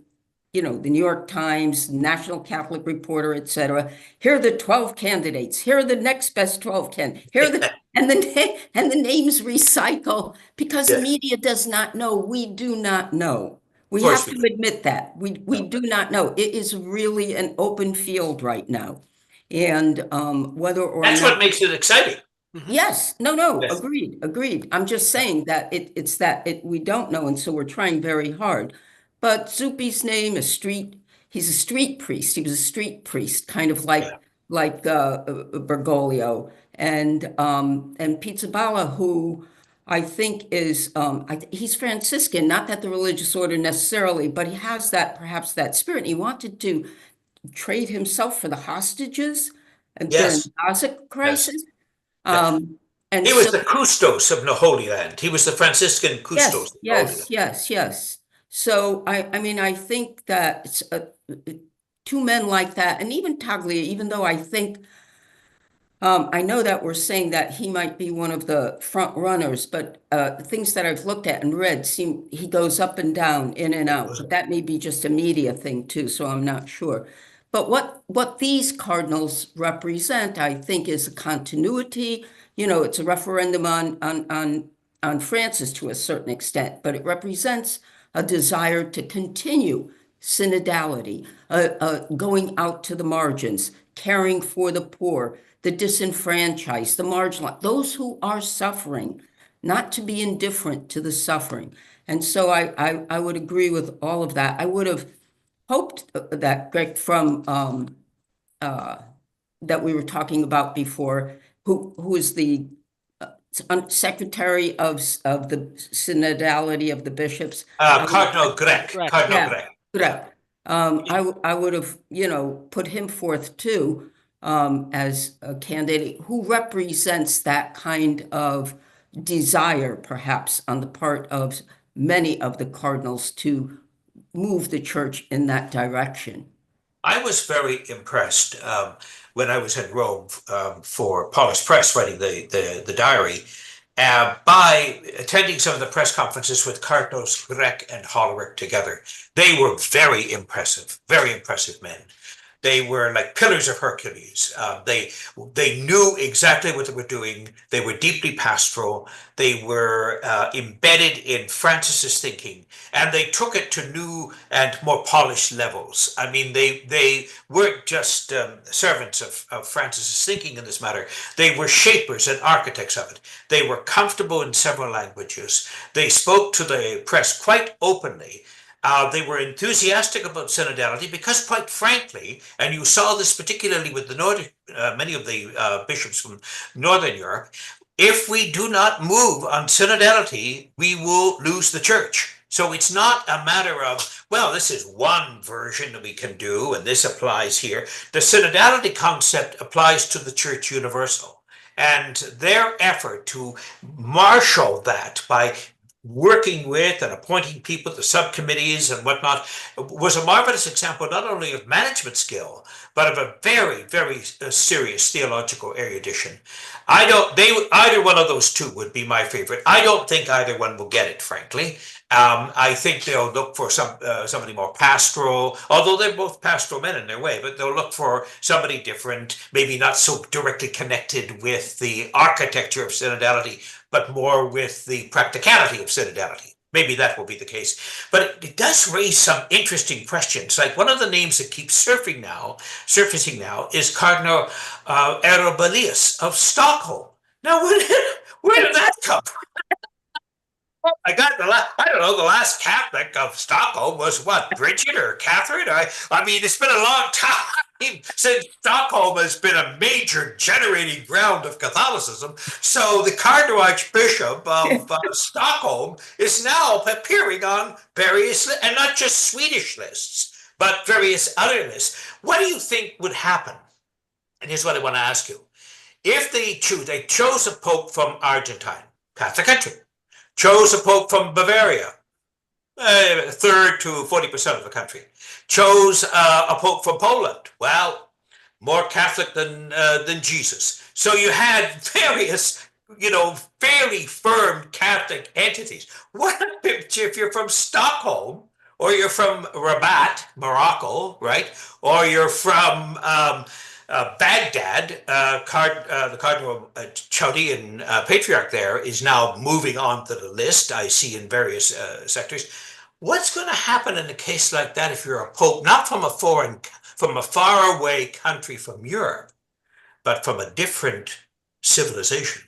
the New York Times, National Catholic Reporter, etc. Here are the 12 candidates. Here are the next best 12 candidates. Here are and the names recycle because the media does not know. We do not know. We have to admit that. We do not know. It is really an open field right now. And whether or That's not, what makes it exciting. Yes, no, yes. Agreed. I'm just saying that it's that we don't know, and so we're trying very hard. But Zuppi's name is he's a street priest. He was a street priest, kind of like Bergoglio, and Pizzaballa, who I think is he's Franciscan, not that the religious order necessarily, but he has perhaps that spirit. And he wanted to trade himself for the hostages during the Gaza crisis. And he was the custos of the Holy Land. He was the Franciscan custos. Yes. So I think that two men like that, and even Taglia, even though I think I know that we're saying that he might be one of the front runners, but things that I've looked at and read he goes up and down, in and out. But that may be just a media thing too, so I'm not sure. But what these cardinals represent, I think, is a continuity. It's a referendum on Francis to a certain extent, but it represents a desire to continue synodality, going out to the margins, caring for the poor, the disenfranchised, the marginalized, those who are suffering, not to be indifferent to the suffering. And so I would agree with all of that. I would have hoped that Greg from that we were talking about before, who is the Secretary of the Synodality of the Bishops, Cardinal Grech. Grech. I would have put him forth too as a candidate who represents that kind of desire, perhaps on the part of many of the cardinals to move the church in that direction. I was very impressed when I was in Rome for Paulus Press writing the diary by attending some of the press conferences with Cardinals Grech and Hollerich together. They were very impressive men. They were like pillars of Hercules. They knew exactly what they were doing. They were deeply pastoral. They were embedded in Francis's thinking, and they took it to new and more polished levels. I mean, they weren't just servants of Francis's thinking in this matter. They were shapers and architects of it. They were comfortable in several languages. They spoke to the press quite openly. They were enthusiastic about synodality because, quite frankly, and you saw this particularly with the many of the bishops from Northern Europe, if we do not move on synodality, we will lose the church. So it's not a matter of, well, this is one version that we can do, and this applies here. The synodality concept applies to the church universal. And their effort to marshal that by working with and appointing people to subcommittees and whatnot was a marvelous example not only of management skill, but of a very, very serious theological erudition. Either one of those two would be my favorite. I don't think either one will get it, frankly. I think they'll look for somebody more pastoral, although they're both pastoral men in their way, but they'll look for somebody different, maybe not so directly connected with the architecture of synodality, but more with the practicality of synodality. Maybe that will be the case. But it does raise some interesting questions. Like one of the names that keeps surfacing now is Cardinal Arobelius of Stockholm. Now, where did that come from? I don't know, the last Catholic of Stockholm was what, Bridget or Catherine? I mean, it's been a long time since Stockholm has been a major generating ground of Catholicism. So the Cardinal Archbishop of Stockholm is now appearing on various, and not just Swedish lists, but various other lists. What do you think would happen? And here's what I want to ask you. If they chose a pope from Argentine, Catholic country, chose a pope from Bavaria, a third to 40% of the country, chose a pope from Poland, well, more Catholic than Jesus. So you had various, fairly firm Catholic entities. What if you're from Stockholm, or you're from Rabat, Morocco, right? Or you're from Baghdad, the Cardinal Chaldean Patriarch there is now moving on to the list, I see in various sectors. What's going to happen in a case like that if you're a pope, not from a faraway country from Europe, but from a different civilization?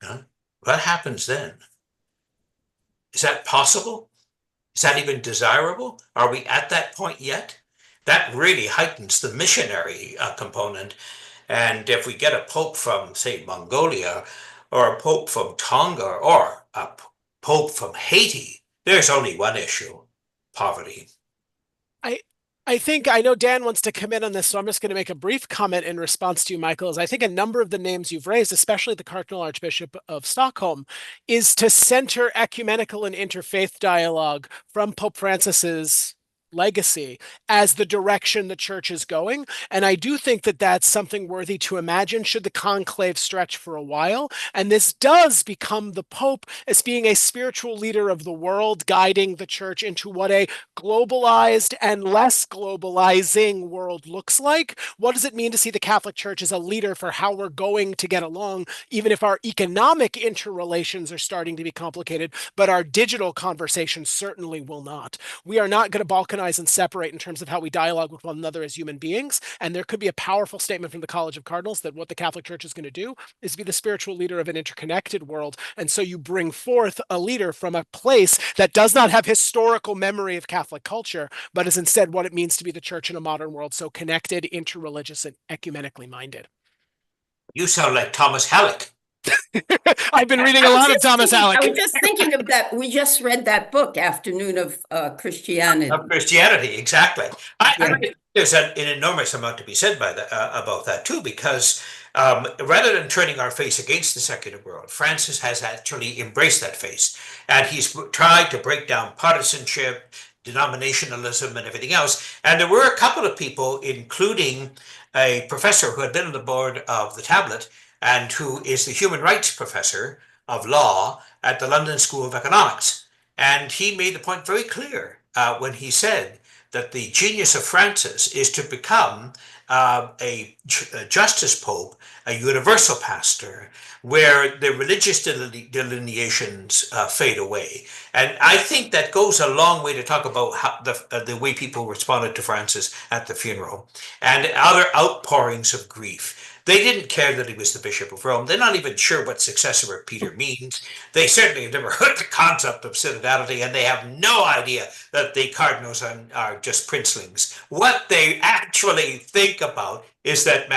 Huh? What happens then? Is that possible? Is that even desirable? Are we at that point yet? That really heightens the missionary component. And if we get a pope from, say, Mongolia, or a pope from Tonga, or a pope from Haiti, there's only one issue: poverty. I know Dan wants to come in on this, so I'm just going to make a brief comment in response to you, Michael. Is I think a number of the names you've raised, especially the Cardinal Archbishop of Stockholm, is to center ecumenical and interfaith dialogue from Pope Francis's legacy as the direction the church is going. And I do think that that's something worthy to imagine should the conclave stretch for a while. And this does become the Pope as being a spiritual leader of the world, guiding the church into what a globalized and less globalizing world looks like. What does it mean to see the Catholic Church as a leader for how we're going to get along, even if our economic interrelations are starting to be complicated, but our digital conversations certainly will not. We are not going to balkanize and separate in terms of how we dialogue with one another as human beings. And there could be a powerful statement from the College of Cardinals that what the Catholic Church is going to do is be the spiritual leader of an interconnected world. And so you bring forth a leader from a place that does not have historical memory of Catholic culture, but is instead what it means to be the church in a modern world, so connected, interreligious, and ecumenically minded. You sound like Thomas Halleck. I've been reading a lot of Thomas Halleck. I was just thinking of that. We just read that book, Afternoon of Christianity. Of Christianity, exactly. I think there's an enormous amount to be said about that too, because rather than turning our face against the secular world, Francis has actually embraced that face, and he's tried to break down partisanship, denominationalism, and everything else. And there were a couple of people, including a professor who had been on the board of the Tablet, and who is the human rights professor of law at the London School of Economics. And he made the point very clear when he said that the genius of Francis is to become a justice pope, a universal pastor, where the religious delineations fade away. And I think that goes a long way to talk about how the way people responded to Francis at the funeral and other outpourings of grief. They didn't care that he was the Bishop of Rome. They're not even sure what successor of Peter means. They certainly have never heard the concept of synodality, and they have no idea that the cardinals are just princelings. What they actually think about is that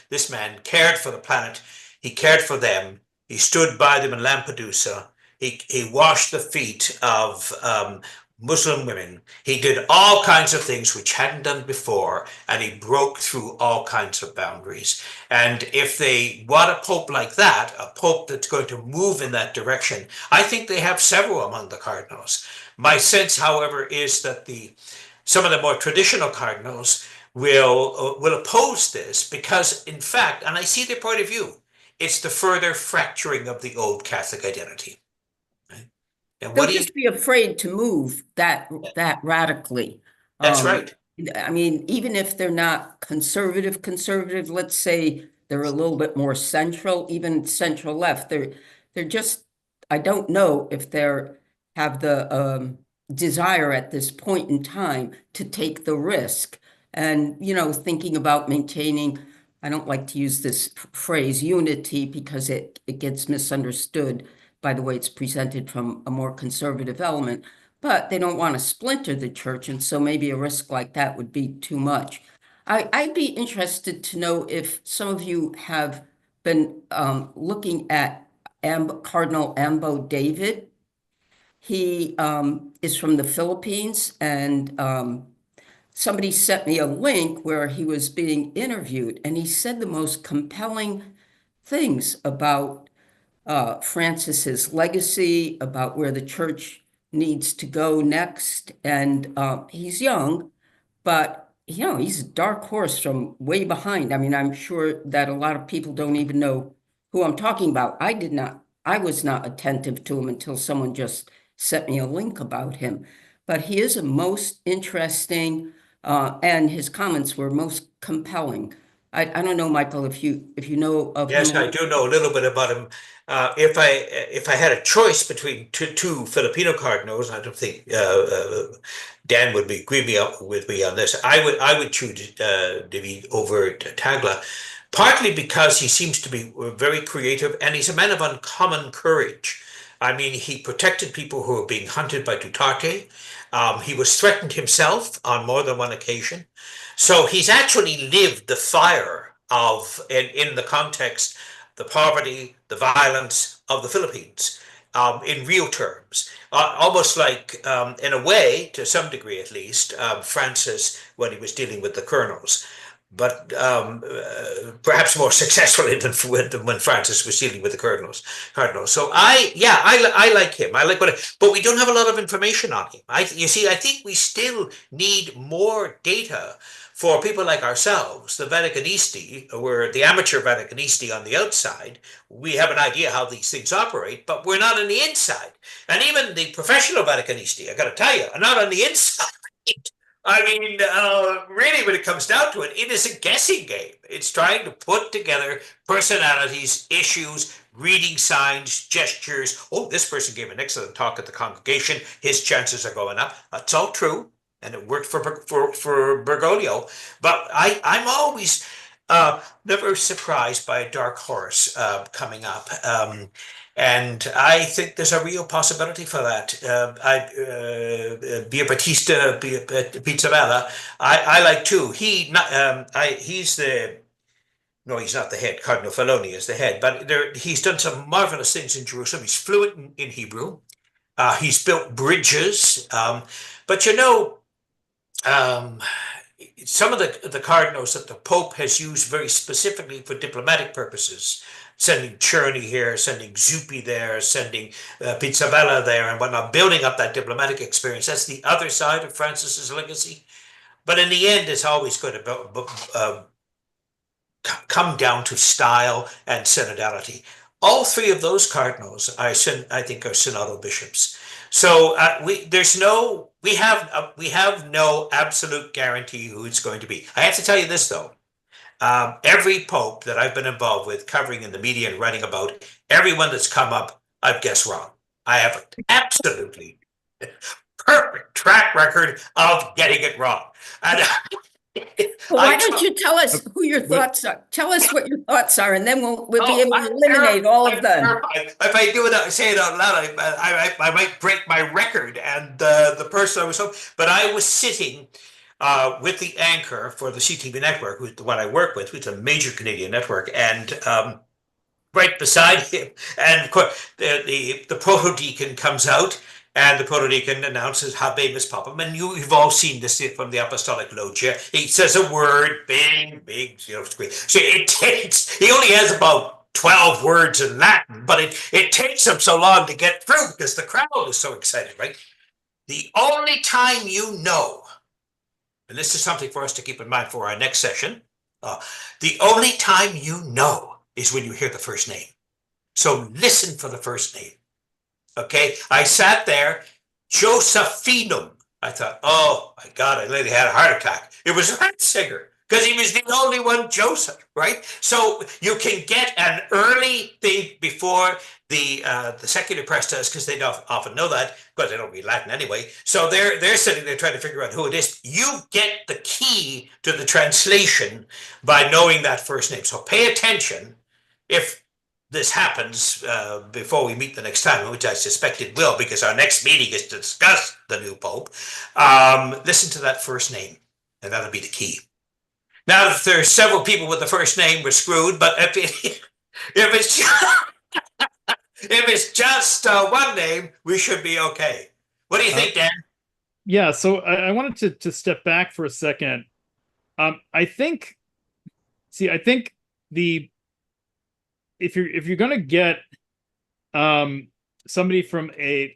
this man cared for the planet. He cared for them. He stood by them in Lampedusa. He washed the feet of Muslim women. He did all kinds of things which hadn't done before, and he broke through all kinds of boundaries. And if they want a pope like that, a pope that's going to move in that direction, I think they have several among the cardinals. My sense, however, is that some of the more traditional cardinals will oppose this because, in fact, and I see their point of view, it's the further fracturing of the old Catholic identity. And They'll what do you? just be afraid to move that radically. That's right. I mean, even if they're not conservative, let's say they're a little bit more central, even central left. They're just, I don't know if they're have the desire at this point in time to take the risk. And, thinking about maintaining, I don't like to use this phrase unity because it gets misunderstood by the way it's presented from a more conservative element, but they don't want to splinter the church, and so maybe a risk like that would be too much. I'd be interested to know if some of you have been looking at Cardinal Ambo David. He is from the Philippines, and somebody sent me a link where he was being interviewed, and he said the most compelling things about Francis's legacy, about where the church needs to go next. And he's young, but he's a dark horse from way behind. I mean, I'm sure that a lot of people don't even know who I'm talking about. I was not attentive to him until someone just sent me a link about him. But he is a most interesting, and his comments were most compelling. I don't know, Michael, if you know of him. Yes, I do know a little bit about him. If I had a choice between two Filipino cardinals, I don't think Dan would agree with me on this. I would choose David over Tagla, partly because he seems to be very creative and he's a man of uncommon courage. I mean, he protected people who were being hunted by Duterte. He was threatened himself on more than one occasion. So he's actually lived the fire in the context, the poverty, the violence of the Philippines in real terms. Almost like, in a way, to some degree at least, Francis when he was dealing with the colonels. But perhaps more successfully than when Francis was dealing with the cardinals. So I like him. I like but we don't have a lot of information on him. You see, I think we still need more data for people like ourselves, the Vaticanisti. We're the amateur Vaticanisti on the outside. We have an idea how these things operate, but we're not on the inside. And even the professional Vaticanisti, I got to tell you, are not on the inside. I mean, really, when it comes down to it, it is a guessing game. It's trying to put together personalities, issues, reading signs, gestures. Oh, this person gave an excellent talk at the congregation. His chances are going up. That's all true, and it worked for Bergoglio. But I'm always never surprised by a dark horse coming up. And I think there's a real possibility for that. Pierbattista Pizzaballa, I like too. He's no, he's not the head. Cardinal Filoni is the head, but he's done some marvelous things in Jerusalem. He's fluent in Hebrew. He's built bridges. But some of the cardinals that the Pope has used very specifically for diplomatic purposes, sending Czerny here, sending Zuppi there, sending Pizzaballa there and whatnot, building up that diplomatic experience. That's the other side of Francis's legacy. But in the end, it's always going to come down to style and synodality. All three of those cardinals, I think, are synodal bishops. So we have no absolute guarantee who it's going to be. I have to tell you this though. Every pope that I've been involved with, covering in the media and writing about, everyone that's come up, I've guessed wrong. I have an absolutely perfect track record of getting it wrong. And Well, why I don't you tell us who your But- thoughts are? Tell us what your thoughts are, and then we'll be Oh, able to eliminate all of them. terrified. If I do it, say it out loud, I might break my record. And the person I was hoping, but I was sitting with the anchor for the CTV network, who's the one I work with, who's a major Canadian network, and right beside him. And of course, the proto-deacon comes out, and the proto-deacon announces Habemus Papam. And you've all seen this from the Apostolic Loggia. He says a word, big, screen. So it takes, he only has about 12 words in Latin, but it takes him so long to get through because the crowd is so excited, right? The only time you know, and this is something for us to keep in mind for our next session, the only time you know is when you hear the first name. So listen for the first name. Okay, I sat there, Josephinum. I thought, oh my God, I nearly had a heart attack. It was Ratzinger because he was the only one Joseph, right? So you can get an early thing before the secular press does, because they don't often know that, but they don't read Latin anyway. So they're sitting there trying to figure out who it is. You get the key to the translation by knowing that first name. So pay attention if this happens before we meet the next time, which I suspect it will, because our next meeting is to discuss the new pope. Listen to that first name, and that'll be the key. Now, if there's several people with the first name, we're screwed. But if it's just one name, we should be okay. What do you think, Dan? Yeah, so I wanted to step back for a second. I think the if you're going to get somebody from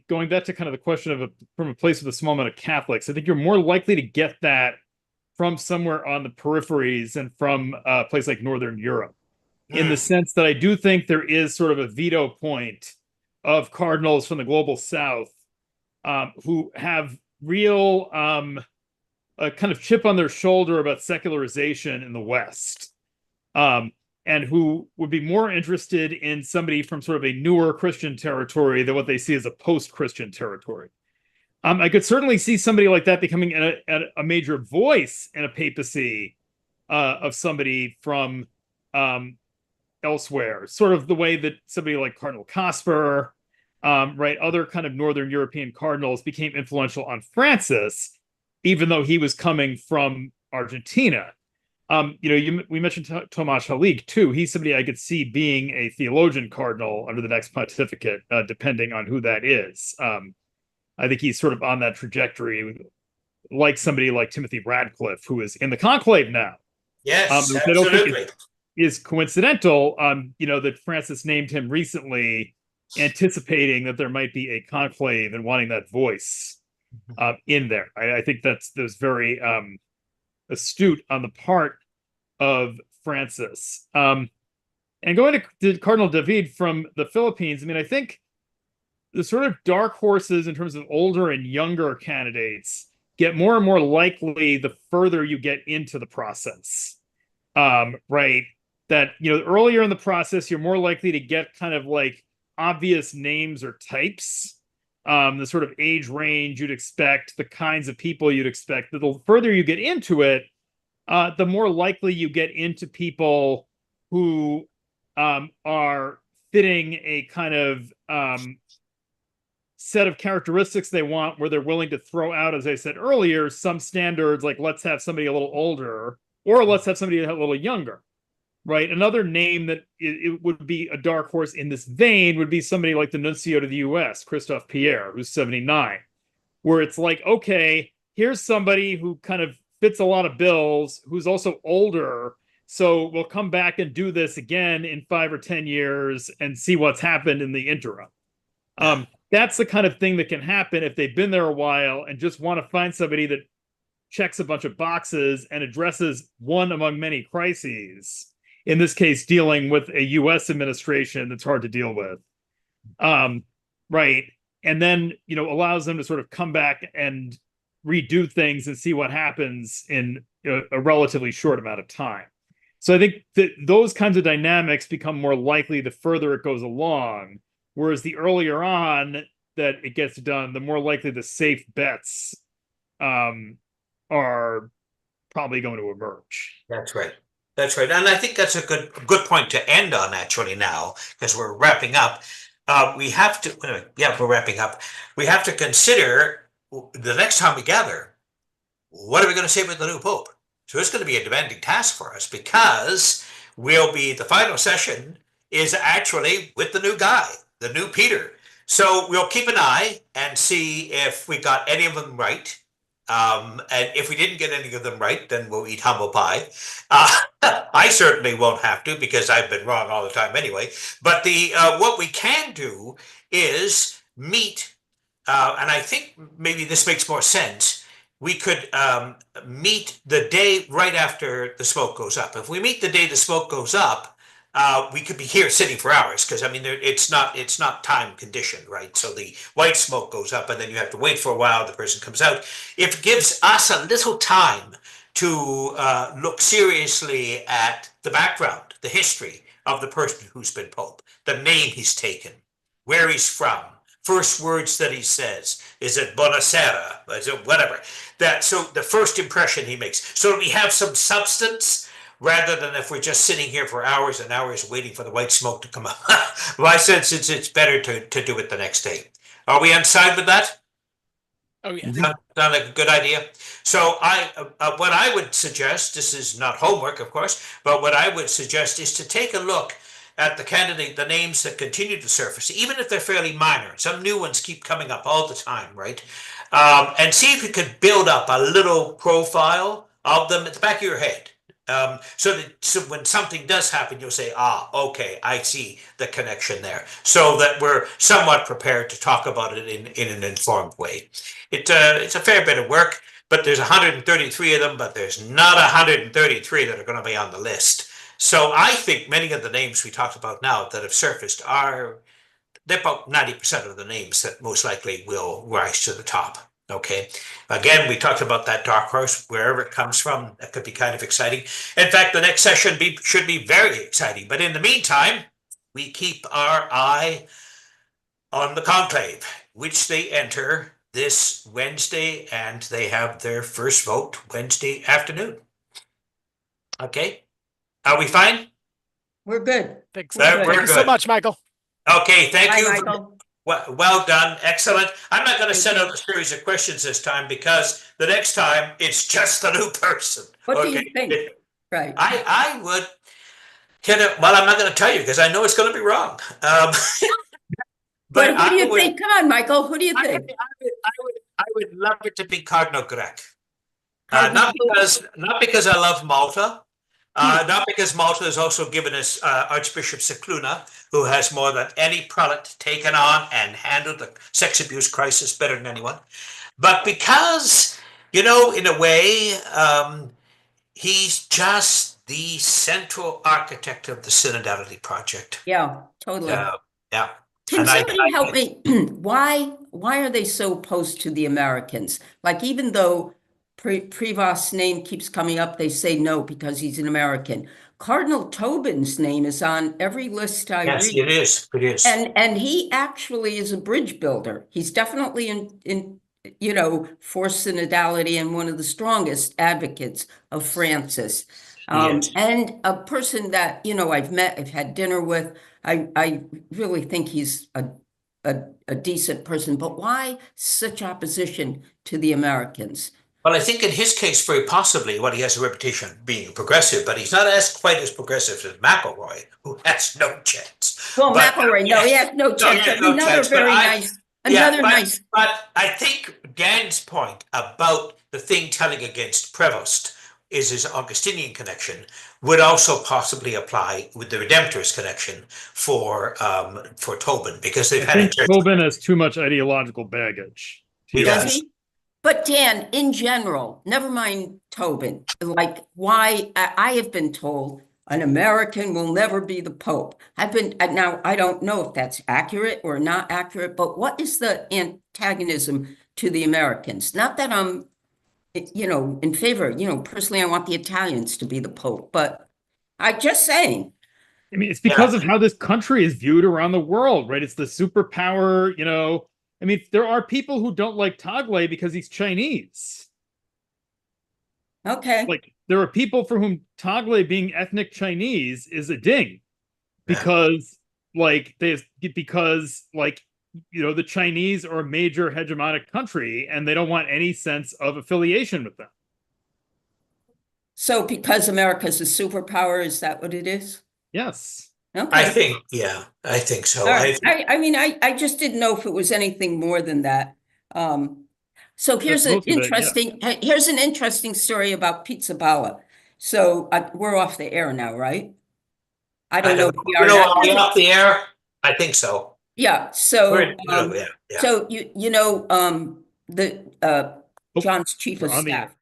going back to kind of the question of from a place with a small amount of Catholics, I think you're more likely to get that from somewhere on the peripheries and from a place like Northern Europe, in the sense that I do think there is sort of a veto point of cardinals from the global South who have real a kind of chip on their shoulder about secularization in the West. And who would be more interested in somebody from sort of a newer Christian territory than what they see as a post-Christian territory. I could certainly see somebody like that becoming a major voice in a papacy of somebody from elsewhere, sort of the way that somebody like Cardinal Kasper, right, other kind of Northern European cardinals became influential on Francis, even though he was coming from Argentina. We mentioned Tomasz Halik too. He's somebody I could see being a theologian cardinal under the next pontificate, depending on who that is. I think he's sort of on that trajectory, like somebody like Timothy Radcliffe, who is in the conclave now. Yes, which I don't absolutely. think is coincidental. That Francis named him recently, anticipating that there might be a conclave and wanting that voice in there. I think that's very astute on the part of Francis. And going to Cardinal David from the Philippines, I mean, I think the sort of dark horses in terms of older and younger candidates get more and more likely the further you get into the process. Right? That, earlier in the process, you're more likely to get kind of like obvious names or types, the sort of age range you'd expect, the kinds of people you'd expect. The further you get into it, the more likely you get into people who are fitting a kind of set of characteristics they want, where they're willing to throw out, as I said earlier, some standards, like let's have somebody a little older, or let's have somebody a little younger, right? Another name that it would be a dark horse in this vein would be somebody like the nuncio to the US, Christophe Pierre, who's 79, where it's like, okay, here's somebody who kind of fits a lot of bills, who's also older, so we'll come back and do this again in 5 or 10 years and see what's happened in the interim. That's the kind of thing that can happen if they've been there a while and just want to find somebody that checks a bunch of boxes and addresses one among many crises. In this case, dealing with a U.S. administration that's hard to deal with. Right. And then, allows them to sort of come back and redo things and see what happens in a relatively short amount of time. So I think that those kinds of dynamics become more likely the further it goes along, whereas the earlier on that it gets done, the more likely the safe bets are probably going to emerge. That's right. That's right. And I think that's a good point to end on actually now, because we're wrapping up. We have to, yeah, we're wrapping up. We have to consider the next time we gather, what are we going to say about the new Pope? So it's going to be a demanding task for us because the final session is actually with the new guy, the new Peter. So we'll keep an eye and see if we got any of them right. And if we didn't get any of them right, then we'll eat humble pie. I certainly won't have to because I've been wrong all the time anyway. But what we can do is meet, and I think maybe this makes more sense. We could meet the day right after the smoke goes up. If we meet the day the smoke goes up, we could be here sitting for hours because I mean it's not time conditioned, right? So the white smoke goes up and then you have to wait for a while. The person comes out. It gives us a little time to look seriously at the background, the history of the person who's been Pope, the name he's taken, where he's from, first words that he says. Is it Buonasera? Is it whatever? So the first impression he makes. So we have some substance rather than if we're just sitting here for hours and hours waiting for the white smoke to come up. My sense is it's better to do it the next day. Are we on side with that? Oh, yeah. Sound like a good idea. So what I would suggest, this is not homework, of course, but what I would suggest is to take a look at the names that continue to surface, even if they're fairly minor. Some new ones keep coming up all the time, right? And see if you could build up a little profile of them at the back of your head. So when something does happen, you'll say, okay, I see the connection there. So that we're somewhat prepared to talk about it in an informed way. It's a fair bit of work, but there's 133 of them, but there's not 133 that are going to be on the list. So I think many of the names we talked about now that have surfaced they're about 90% of the names that most likely will rise to the top. Okay. Again, we talked about that dark horse, wherever it comes from, that could be kind of exciting. In fact, the next session should be very exciting. But in the meantime, we keep our eye on the conclave, which they enter this Wednesday, and they have their first vote Wednesday afternoon. Okay. Are we fine? We're good. Thanks. We're Thank you so good. much, Michael. Okay, thank Bye, you. Michael. Well done, excellent. I'm not going to Thank send you. out a series of questions this time because the next time it's just the new person. What do you think? Right. I would well, I'm not going to tell you because I know it's going to be wrong. But who do you think? Come on, Michael. Who do you think? I would love it to be Cardinal Grech. Not because I love Malta. Not because Malta has also given us Archbishop Scicluna, who has more than any prelate taken on and handled the sex abuse crisis better than anyone, but because, in a way, he's just the central architect of the Synodality project. Yeah, totally. Yeah. Can And somebody help me? Why are they so opposed to the Americans? Like, even though Prevost's name keeps coming up, they say no because he's an American. Cardinal Tobin's name is on every list I Yes, read. it is. And he actually is a bridge builder. He's definitely in for synodality and one of the strongest advocates of Francis. Yes. And a person that, I've met, I've had dinner with. I really think he's a decent person, but why such opposition to the Americans? Well, I think in his case, very possibly, he has a reputation of being progressive, but he's not quite as progressive as McElroy, who has no chance. Well, McElroy, no, he has no chance. Another very nice. But I think Dan's point about the thing telling against Prevost is his Augustinian connection would also possibly apply with the Redemptorist connection for Tobin, because they've had Tobin has too much ideological baggage. Does he? But Dan, in general, never mind Tobin, like why I have been told an American will never be the Pope. Now I don't know if that's accurate or not accurate, but what is the antagonism to the Americans? Not that I'm, in favor, personally, I want the Italians to be the Pope, but I'm just saying. I mean, it's because of how this country is viewed around the world, right? It's the superpower, I mean, there are people who don't like Tagle because he's Chinese. Okay. Like, there are people for whom Tagle being ethnic Chinese is a ding, because the Chinese are a major hegemonic country and they don't want any sense of affiliation with them. So because America's a superpower, is that what it is? Yes. I Okay. think so. All right. I mean, I just didn't know if it was anything more than that. So here's Most of it, yeah. here's an interesting story about Papabile. So we're off the air now, right? I don't know if we are Are we now. off the air? I think so. Yeah. So Yeah. so the Oh, John's chief we're of on the air. staff.